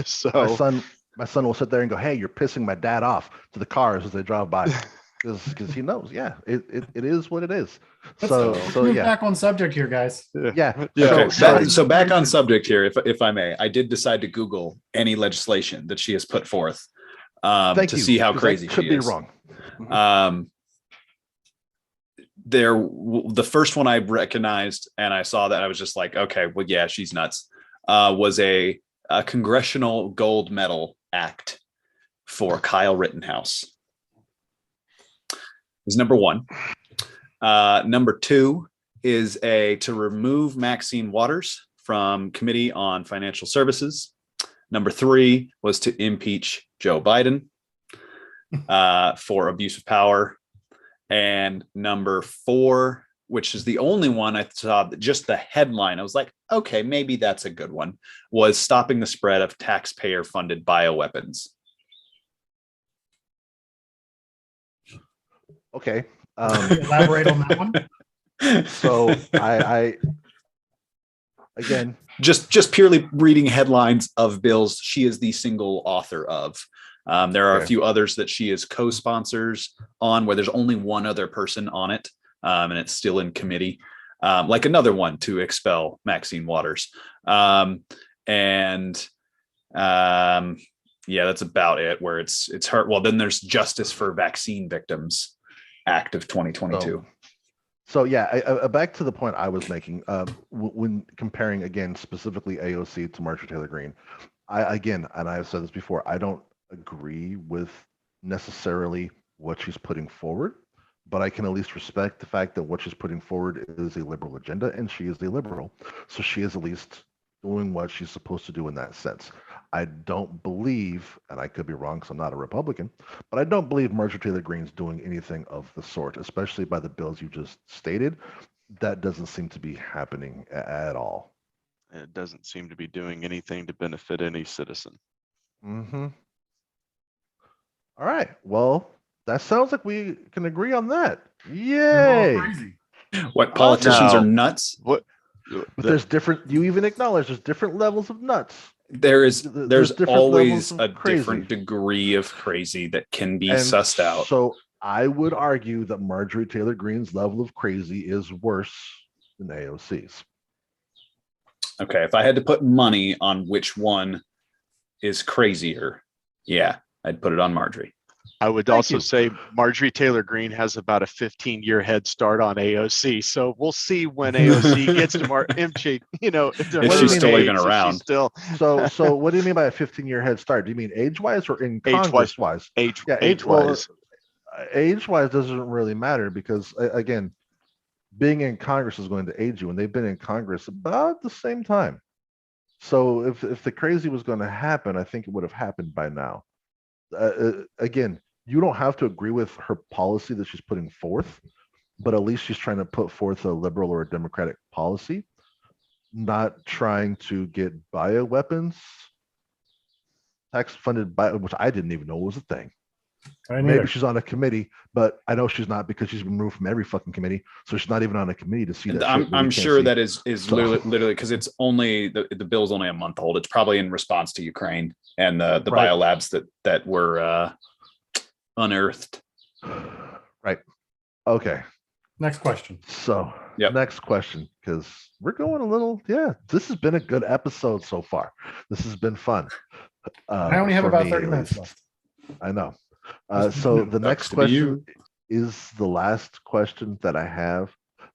So my son will sit there and go, "Hey, you're pissing my dad off," to the cars as they drive by, because he knows, it is what it is. Let's move back on subject here, guys. Yeah. Okay. So back on subject here, if I may, I did decide to Google any legislation that she has put forth to see how crazy should she be is. wrong. The first one I recognized, and I saw that, I was just like, okay, well, yeah, she's nuts. Was a Congressional Gold Medal Act for Kyle Rittenhouse. Is number one. Number two is to remove Maxine Waters from Committee on Financial Services. Number three was to impeach Joe Biden for abuse of power. And number four, which is the only one I saw, just the headline, I was like, okay, maybe that's a good one, was stopping the spread of taxpayer-funded bioweapons. Okay. Elaborate on that one. So I again, just purely reading headlines of bills she is the single author of. There are a few others that she is co-sponsors on, where there's only one other person on it, and it's still in committee, like another one to expel Maxine Waters. Yeah, that's about it, where it's her. Well, then there's Justice for Vaccine Victims Act of 2022. So yeah, back to the point I was making, when comparing, again, specifically AOC to Marjorie Taylor Greene, and I've said this before, I don't agree with necessarily what she's putting forward, but I can at least respect the fact that what she's putting forward is a liberal agenda, and she is a liberal, so she is at least doing what she's supposed to do in that sense. I don't believe, and I could be wrong because I'm not a Republican, but I don't believe Marjorie Taylor Greene's doing anything of the sort, especially by the bills you just stated. That doesn't seem to be happening at all. it doesn't seem to be doing anything to benefit any citizen. All right. Well, that sounds like we can agree on that. Yay! What, politicians No. are nuts? What? But there's different. You even acknowledge there's different levels of nuts. There's different always levels of a crazy. different degree of crazy that can be And sussed out. So I would argue that Marjorie Taylor Greene's level of crazy is worse than AOC's. Okay, if I had to put money on which one is crazier, yeah, I'd put it on Marjorie. I would Thank also you. say Marjorie Taylor Greene has about a 15-year head start on AOC. So we'll see when AOC gets to MJ, to If her she's still age, even if she's around. still So what do you mean by a 15-year head start? Do you mean age-wise or in Age-wise. Congress-wise? age Yeah, age-wise. Age-wise doesn't really matter because again, being in Congress is going to age you, and they've been in Congress about the same time. So if the crazy was going to happen, I think it would have happened by now. Again, you don't have to agree with her policy that she's putting forth, but at least she's trying to put forth a liberal or a democratic policy, not trying to get bioweapons tax funded by, which I didn't even know was a thing. Maybe she's on a committee, but I know she's not because she's been removed from every fucking committee. So she's not even on a committee to see that. I'm sure that is So- literally because it's only the bill's only a month old. It's probably in response to Ukraine and the Right. biolabs that were unearthed. Right. Okay. Next question. So Yep. next question, because we're going a little, this has been a good episode so far. This has been fun. I only have for about me 30 at minutes least. left. I know. So the Sucks next to be you. question is the last question that I have,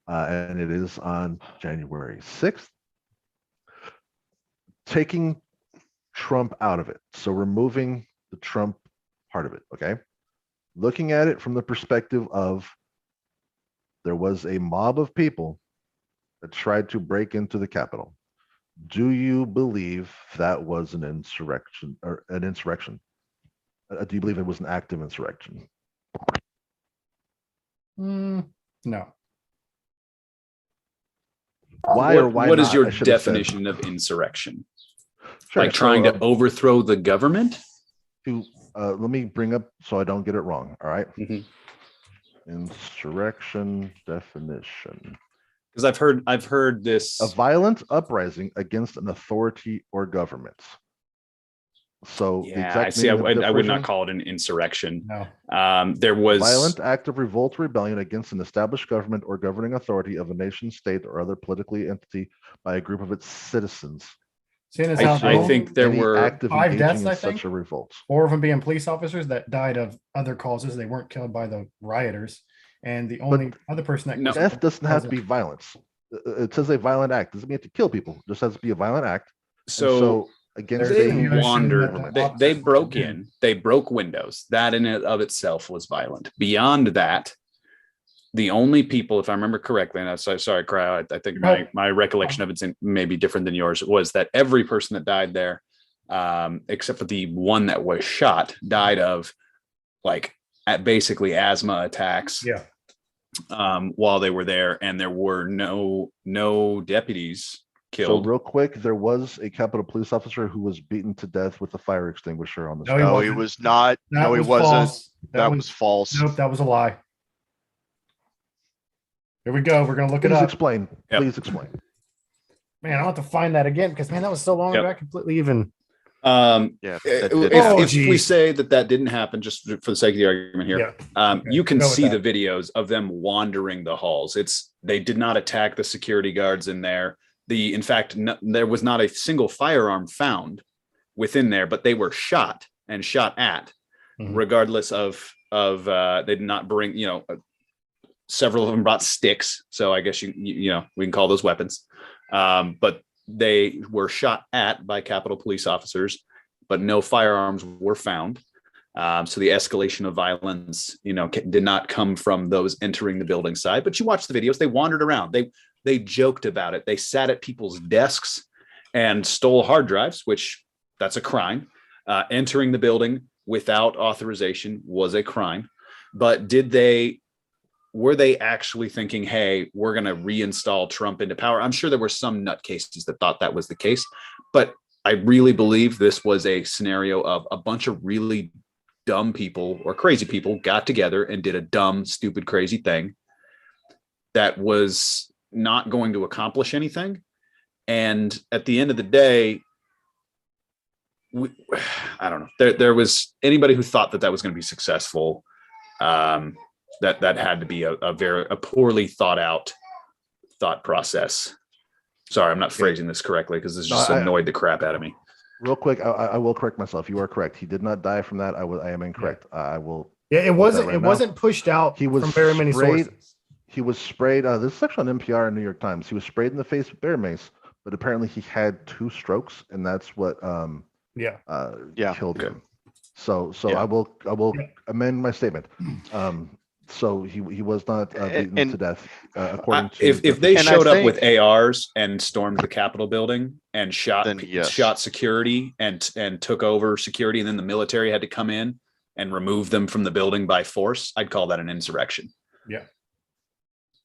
and it is on January 6th. Taking Trump out of it. So removing the Trump part of it, okay? Looking at it from the perspective of there was a mob of people that tried to break into the Capitol. Do you believe that was an insurrection or an insurrection? Do you believe it was an active insurrection? No. Why or why what not? is your I should have said. definition of insurrection? Sure, Like trying so, to overthrow the government? let me bring up so I don't get it wrong. All right. Mhm. Insurrection definition. Because I've heard this. A violent uprising against an authority or government. So the Yeah, exact I see. I meaning of would not definition, call it an insurrection. No. There was violent act of revolt or rebellion against an established government or governing authority of a nation, state, or other politically entity by a group of its citizens. Seeing as I how I think there Any were act of 5 engaging deaths, in I such think. a revolt. 4 of them being police officers that died of other causes. They weren't killed by the rioters. And the only other person that No. was Death doesn't have to was be violence. It says a violent act. Doesn't mean you have to kill people. It just has to be a violent act. And so against There's they the a notion wandered. that the They officers broke did. in. They broke windows. That in and of itself was violent. Beyond that, the only people, if I remember correctly, and I'm sorry, Cry, I think my recollection of it's maybe different than yours, was that every person that died there, except for the one that was shot, died of like basically asthma attacks. Yeah. While they were there, and there were no deputies So killed. real quick, there was a Capitol police officer who was beaten to death with a fire extinguisher on the No, he spot. No, he wasn't. was not. That No, he was wasn't. false. That was false. Nope, that was a lie. Here we go. We're gonna look it Please up. explain. Yep. Please explain. Man, I'll have to find that again because man, that was so long ago. Yep. I completely even. Yeah, that did Oh, If we geez. say that didn't happen, just for the sake of the argument here, Yeah. Okay, you can go with see that. the videos of them wandering the halls. They did not attack the security guards in there. In fact, there was not a single firearm found within there, but they were shot and shot at, Mhm. regardless of they did not bring, several of them brought sticks. So I guess we can call those weapons. But they were shot at by Capitol police officers, but no firearms were found. So the escalation of violence, did not come from those entering the building side. But you watch the videos; they wandered around. They joked about it. They sat at people's desks and stole hard drives, which that's a crime. Entering the building without authorization was a crime. But were they actually thinking, hey, we're going to reinstall Trump into power? I'm sure there were some nutcases that thought that was the case, but I really believe this was a scenario of a bunch of really dumb people or crazy people got together and did a dumb, stupid, crazy thing that was not going to accomplish anything. And at the end of the day, I don't know. There was anybody who thought that was going to be successful. That had to be a poorly thought out thought process. Sorry, I'm not phrasing this correctly because this No, just annoyed the crap out of me. Real quick, I will correct myself. You are correct. He did not die from that. I am incorrect. I will. Yeah, it put that wasn't. right It now. wasn't pushed out He was from very many sprayed. sources. He was sprayed. This is actually on NPR and New York Times. He was sprayed in the face with bear mace, but apparently he had 2 strokes, and that's what Yeah. killed Okay. him. So Yeah. I will Yeah. amend my statement. So he was not beaten And- to death according to If they And I showed up think- with ARs and stormed the Capitol building and shot Then yes. shot security and took over security, and then the military had to come in and remove them from the building by force, I'd call that an insurrection. Yeah.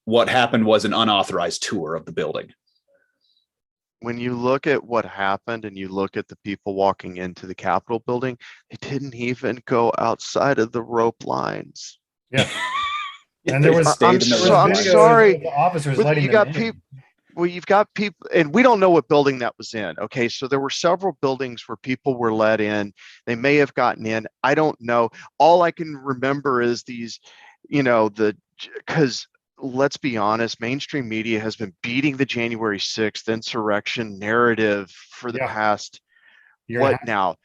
What happened was an unauthorized tour of the building. When you look at what happened and you look at the people walking into the Capitol building, they didn't even go outside of the rope lines. Yeah. And They there was, stayed I'm in the so- rope I'm lines. sorry. The officers But letting you them got in. people. Well, you've got people, and we don't know what building that was in. Okay, so there were several buildings where people were let in. They may have gotten in. I don't know. All I can remember is these, because let's be honest, mainstream media has been beating the January 6th insurrection narrative for the Yeah. past, Year and a what half. now?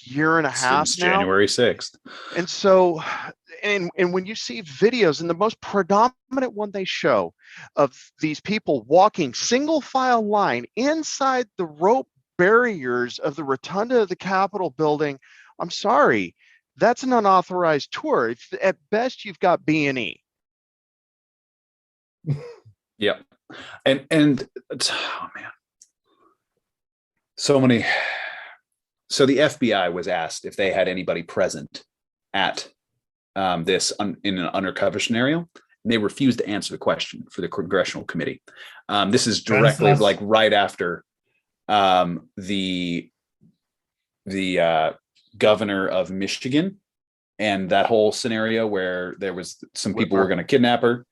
Year and a half Since now. January 6th. And so, and when you see videos, and the most predominant one they show of these people walking single file line inside the rope barriers of the rotunda of the Capitol building, I'm sorry, that's an unauthorized tour. At best, you've got B&E. Yep. And oh man. So many. So the FBI was asked if they had anybody present at this in an undercover scenario, and they refused to answer the question for the congressional committee. This is directly That's- like right after the governor of Michigan and that whole scenario where there was some people were going to kidnap her.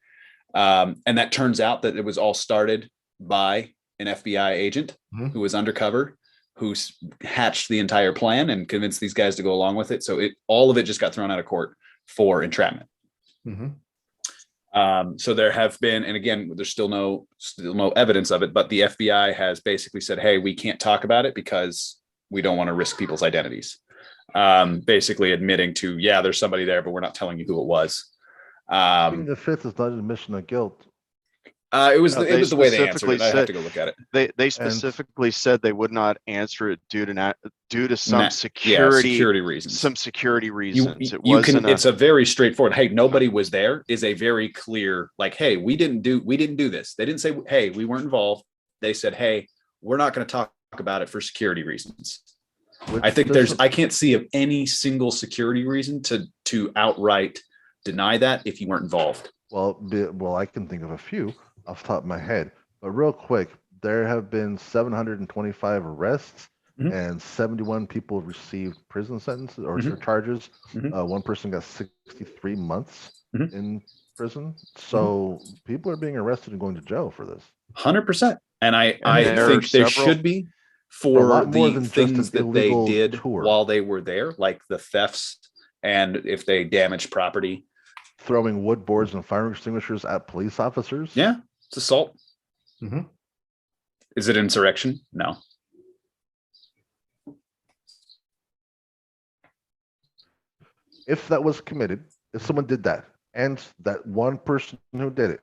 And that turns out that it was all started by an FBI agent Mhm. who was undercover, who hatched the entire plan and convinced these guys to go along with it. So all of it just got thrown out of court for entrapment. Mhm. So there have been, and again, there's still no evidence of it, but the FBI has basically said, hey, we can't talk about it because we don't want to risk people's identities. Basically admitting to, yeah, there's somebody there, but we're not telling you who it was. Pleading the fifth is not an admission of guilt. It was No, the they way they answered it. specifically I have said- to go look at it. They specifically said they would not answer it due to some Yeah, security reasons. some security reasons. It You can. wasn't It's a very straightforward. Hey, nobody was there. Is a very clear. Like, hey, we didn't do this. They didn't say, hey, we weren't involved. They said, hey, we're not going to talk about it for security reasons. I think I can't see of any single security reason to outright deny that if you weren't involved. Well, I can think of a few off the top of my head, but real quick, there have been 725 arrests Mhm. and 71 people received prison sentences or Mhm. charges. Mhm. One person got 63 months Mhm. in prison. So people are being arrested and going to jail for this. 100%. And I there are think there several- should be A for lot more the than just things an that they illegal did tour. while they were there, like the thefts and if they damaged property. Throwing wood boards and fire extinguishers at police officers. Yeah, it's assault. Mhm. Is it insurrection? No. If that was committed, if someone did that, and that one person who did it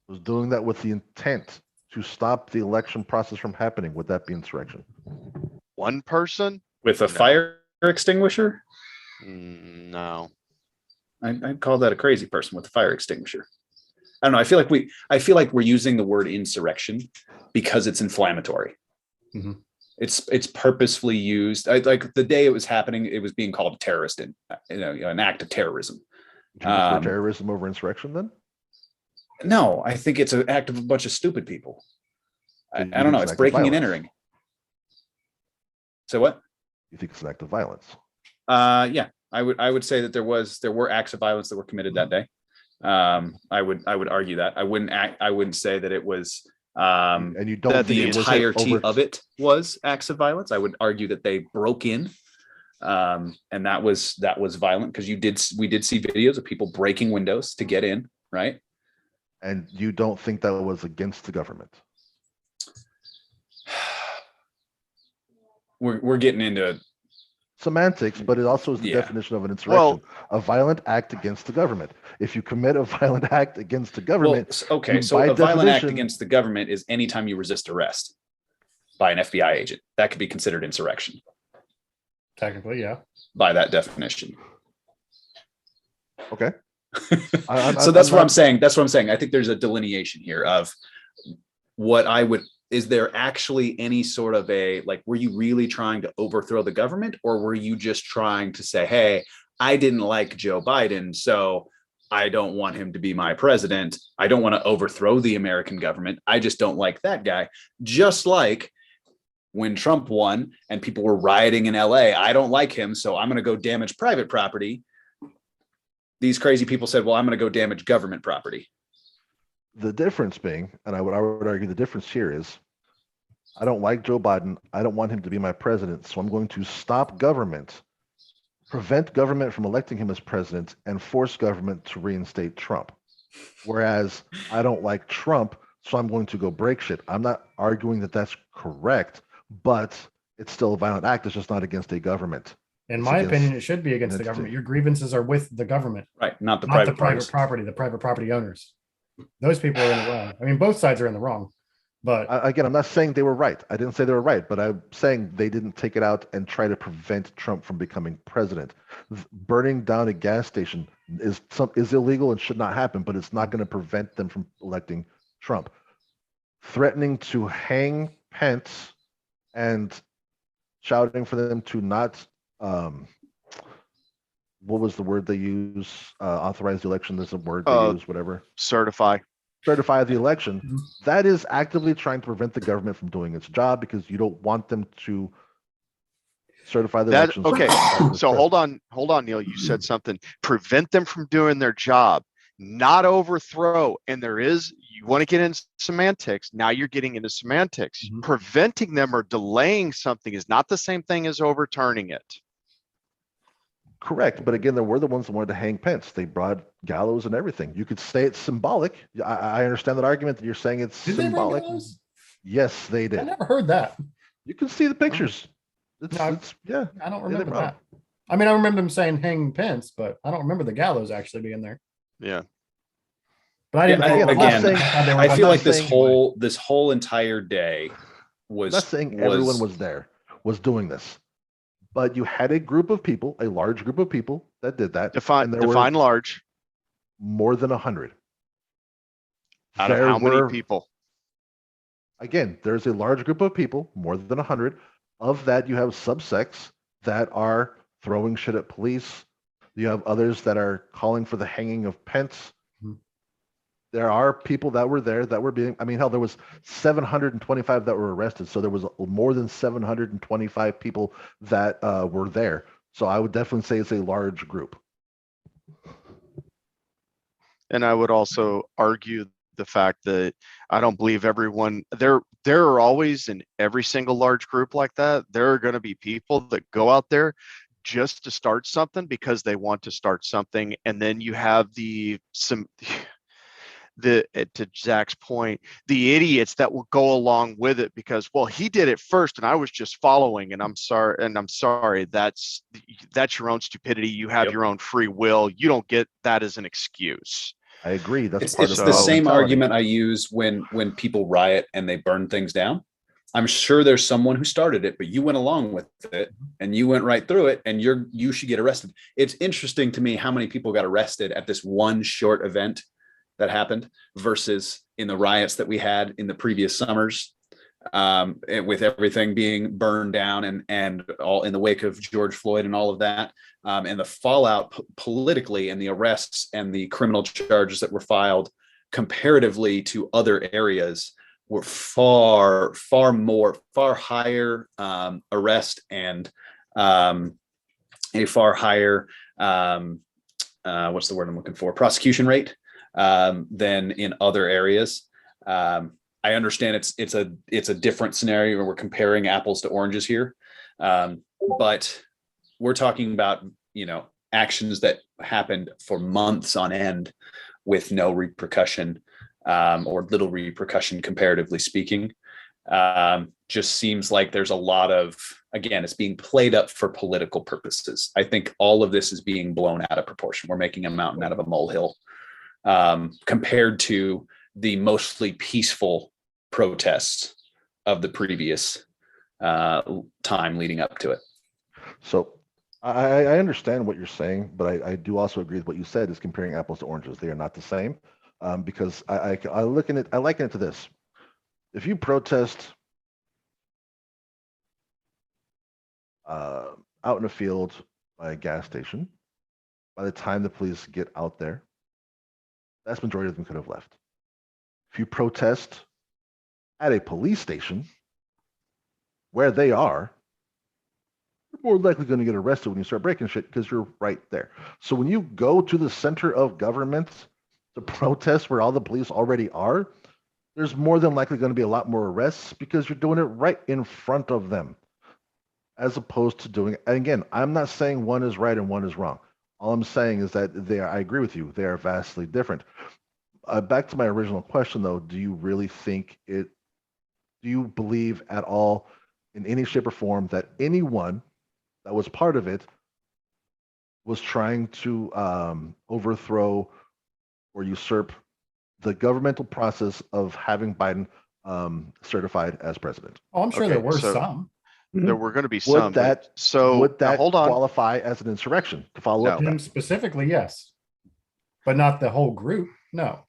was doing that with the intent to stop the election process from happening, would that be insurrection? one person. With a No. fire extinguisher? No. I'd call that a crazy person with a fire extinguisher. I don't know. I feel like we're using the word insurrection because it's inflammatory. Mhm. It's purposefully used. Like the day it was happening, it was being called a terrorist, an act of terrorism. Do you prefer terrorism over insurrection then? No, I think it's an act of a bunch of stupid people. So I you don't think know. it's It's an act of breaking and violence? entering. So what? You think it's an act of violence? Yeah, I would say that there were acts of violence that were committed that day. I would argue that. I wouldn't say that it was And you don't that think the it was entirety overt- of it was acts of violence. I would argue that they broke in, and that was violent because we did see videos of people breaking windows to get in, right? And you don't think that was against the government? we're getting into semantics, but it also is the Yeah. definition of an insurrection, Well- a violent act against the government. If you commit a violent act against the well, government, okay. you, So by a violent act definition- against the government is anytime you resist arrest by an FBI agent. That could be considered insurrection Technically, yeah. by that definition. okay. So that's what I'm saying. That's what I'm saying. I think there's a delineation here of what I would. Is there actually any sort of a, like, were you really trying to overthrow the government, or were you just trying to say, hey, I didn't like Joe Biden, so I don't want him to be my president. I don't want to overthrow the American government. I just don't like that guy. Just like when Trump won and people were rioting in LA, I don't like him, so I'm going to go damage private property. These crazy people said, well, I'm going to go damage government property. The difference being, and I would argue the difference here is, I don't like Joe Biden. I don't want him to be my president. So I'm going to stop government, prevent government from electing him as president, and force government to reinstate Trump. Whereas I don't like Trump, so I'm going to go break shit. I'm not arguing that that's correct, but it's still a violent act. It's just not against a government. In It's my against opinion, it should be against the an entity. government. Your grievances are with the government, Right. Not the not private the private parties. property, the private property owners. Those people are in the wrong. I mean, both sides are in the wrong, but Again, I'm not saying they were right. I didn't say they were right, but I'm saying they didn't take it out and try to prevent Trump from becoming president. Burning down a gas station is illegal and should not happen, but it's not going to prevent them from electing Trump. Threatening to hang Pence and shouting for them to not, what was the word they use? Authorize the election. There's a word they use, whatever. Certify. Certify the election. Mhm. That is actively trying to prevent the government from doing its job because you don't want them to certify the That, election. okay, so hold on, Neil, you said something, prevent them from doing their job, not overthrow. And you want to get into semantics. Now you're getting into semantics. Mhm. Preventing them or delaying something is not the same thing as overturning it. Correct. But again, they were the ones that wanted to hang Pence. They brought gallows and everything. You could say it's symbolic. I understand that argument that you're saying it's did they bring symbolic. gallows? Yes, they I did. never heard that. You can see the pictures. No, Yeah. I don't they remember brought that. I mean, I remember them saying hang Pence, but I don't remember the gallows actually being there. Yeah. But I didn't. Yeah, know again, what I'm not happened. saying- I thought they were- I I'm feel not like this saying- whole entire day I'm was not saying everyone was doing this, but you had a group of people, a large group of people that did that. and there were Define large. more than 100. Out of how many people? Again, there's a large group of people, more than 100. Of that, you have subsects that are throwing shit at police. You have others that are calling for the hanging of Pence. Mhm. There are people that were there that were hell, there was 725 that were arrested. So there was more than 725 people that were there. So I would definitely say it's a large group. And I would also argue the fact that I don't believe everyone there are always in every single large group like that. There are going to be people that go out there just to start something because they want to start something. And then you have to Zach's point, the idiots that will go along with it because, well, he did it first and I was just following, and I'm sorry. That's your own stupidity. You have Yep. your own free will. You don't get that as an excuse. I agree. That's it's part the of same mentality. argument I use when people riot and they burn things down. I'm sure there's someone who started it, but you went along with it and you went right through it, and you should get arrested. It's interesting to me how many people got arrested at this one short event that happened versus in the riots that we had in the previous summers, with everything being burned down and all in the wake of George Floyd and all of that, and the fallout politically and the arrests and the criminal charges that were filed comparatively to other areas were far higher arrest and a far higher what's the word I'm looking for, prosecution rate than in other areas. I understand it's a different scenario where we're comparing apples to oranges here, but we're talking about actions that happened for months on end with no repercussion, or little repercussion comparatively speaking. Just seems like there's a lot of again, it's being played up for political purposes. I think all of this is being blown out of proportion. We're making a mountain out of a molehill compared to the mostly peaceful protests of the previous time leading up to it. So I understand what you're saying, but I do also agree with what you said is comparing apples to oranges. They are not the same, because I liken it to this. If you protest out in a field by a gas station, by the time the police get out there, the vast majority of them could have left. If you protest at a police station where they are, you're more likely going to get arrested when you start breaking shit because you're right there. So when you go to the center of government to protest where all the police already are, there's more than likely going to be a lot more arrests because you're doing it right in front of them, as opposed to doing it. And again, I'm not saying one is right and one is wrong. All I'm saying is that I agree with you. They are vastly different. Back to my original question, though, do you really think do you believe at all in any shape or form that anyone that was part of it was trying to overthrow or usurp the governmental process of having Biden certified as president? Oh, I'm sure Okay, there were so- some. There were going to be some. Would that now, hold on. qualify as an insurrection? To follow up, No. Him specifically, yes, but not the whole group. No.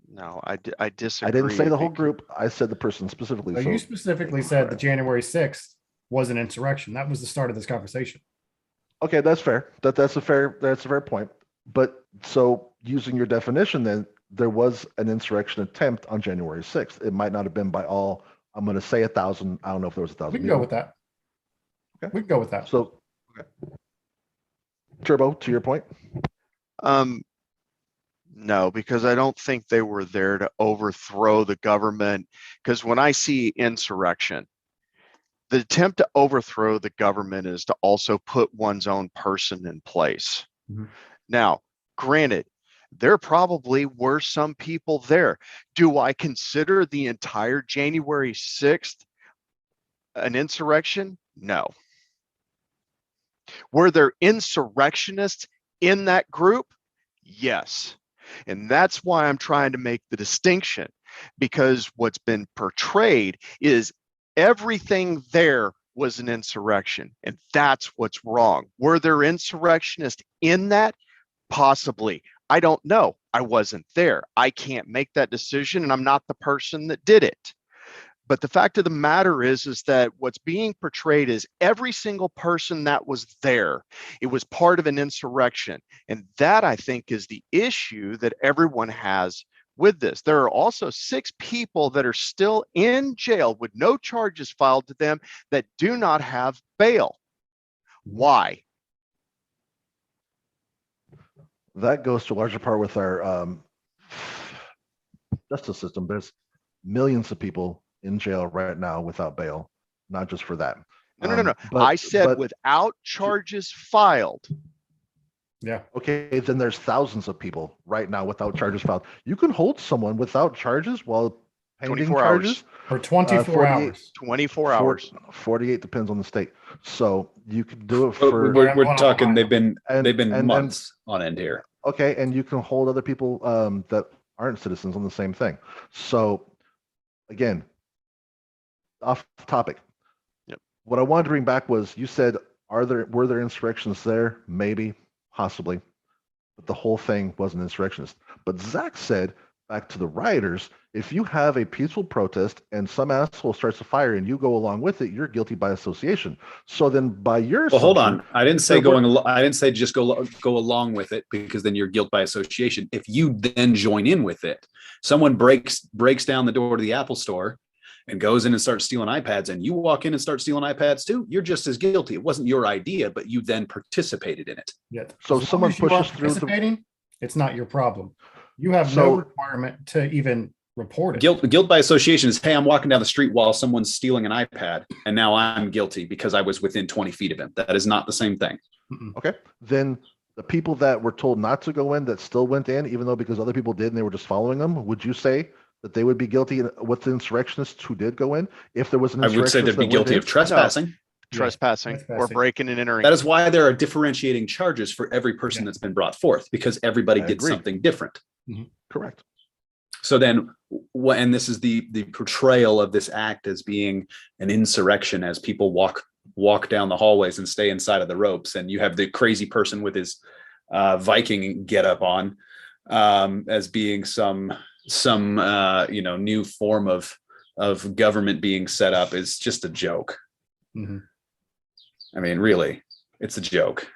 No, I disagree. I didn't say the whole bec- group. I said the person specifically. So you specifically said that January 6th was an insurrection. That was the start of this conversation. Okay, that's fair. That's a fair point. But so using your definition, then there was an insurrection attempt on January 6th. It might not have been by all. I'm going to say 1,000. I don't know if there was 1,000. We can go with that. Okay. We can go with that. So, okay. Turbo, to your point. No, because I don't think they were there to overthrow the government. Because when I see insurrection, the attempt to overthrow the government is to also put one's own person in place. Mhm. Now, granted, there probably were some people there. Do I consider the entire January 6th an insurrection? No. Were there insurrectionists in that group? Yes. And that's why I'm trying to make the distinction, because what's been portrayed is everything there was an insurrection, and that's what's wrong. Were there insurrectionists in that? Possibly. I don't know. I wasn't there. I can't make that decision, and I'm not the person that did it. But the fact of the matter is that what's being portrayed is every single person that was there, it was part of an insurrection. And that, I think, is the issue that everyone has with this. There are also 6 people that are still in jail with no charges filed to them that do not have bail. Why? That goes to a larger part with our justice system. There's millions of people in jail right now without bail, not just for that. No. I said without charges filed. Yeah. Okay, then there's thousands of people right now without charges filed. You can hold someone without charges while pending 24 charges. hours. For 24 48 hours. 24 hours. 48 depends on the state. So you could do it But for we're talking. They've been and- months on end here. okay, and you can hold other people that aren't citizens on the same thing. So again, off topic. Yep. What I wanted to bring back was you said, were there insurrections there? Maybe, possibly, but the whole thing wasn't insurrectionist. But Zach said, back to the rioters, if you have a peaceful protest and some asshole starts a fire and you go along with it, you're guilty by association. So then, by your Well, hold assumption, on. I didn't say there were- I didn't say just go along with it, because then you're guilt by association. If you then join in with it, someone breaks down the door to the Apple store and goes in and starts stealing iPads, and you walk in and start stealing iPads too, you're just as guilty. It wasn't your idea, but you then participated in it. Yeah. So As long someone as you are pushes through the- participating, it's not your problem. You have no So- requirement to even report it. Guilt by association is, hey, I'm walking down the street while someone's stealing an iPad, and now I'm guilty because I was within 20 feet of him. That is not the same thing. okay, then the people that were told not to go in that still went in, even though because other people did and they were just following them, would you say that they would be guilty with the insurrectionists who did go in if there was an I would say insurrectionist they'd be that went guilty in? of trespassing. trespassing or trespassing. breaking and entering. That is why there are differentiating charges for every person that's been brought forth, because everybody I did agree. something different. Correct. So then, and this is the portrayal of this act as being an insurrection, as people walk down the hallways and stay inside of the ropes, and you have the crazy person with his Viking get up on as being some new form of government being set up, is just a joke. Mhm. I mean, really, it's a joke.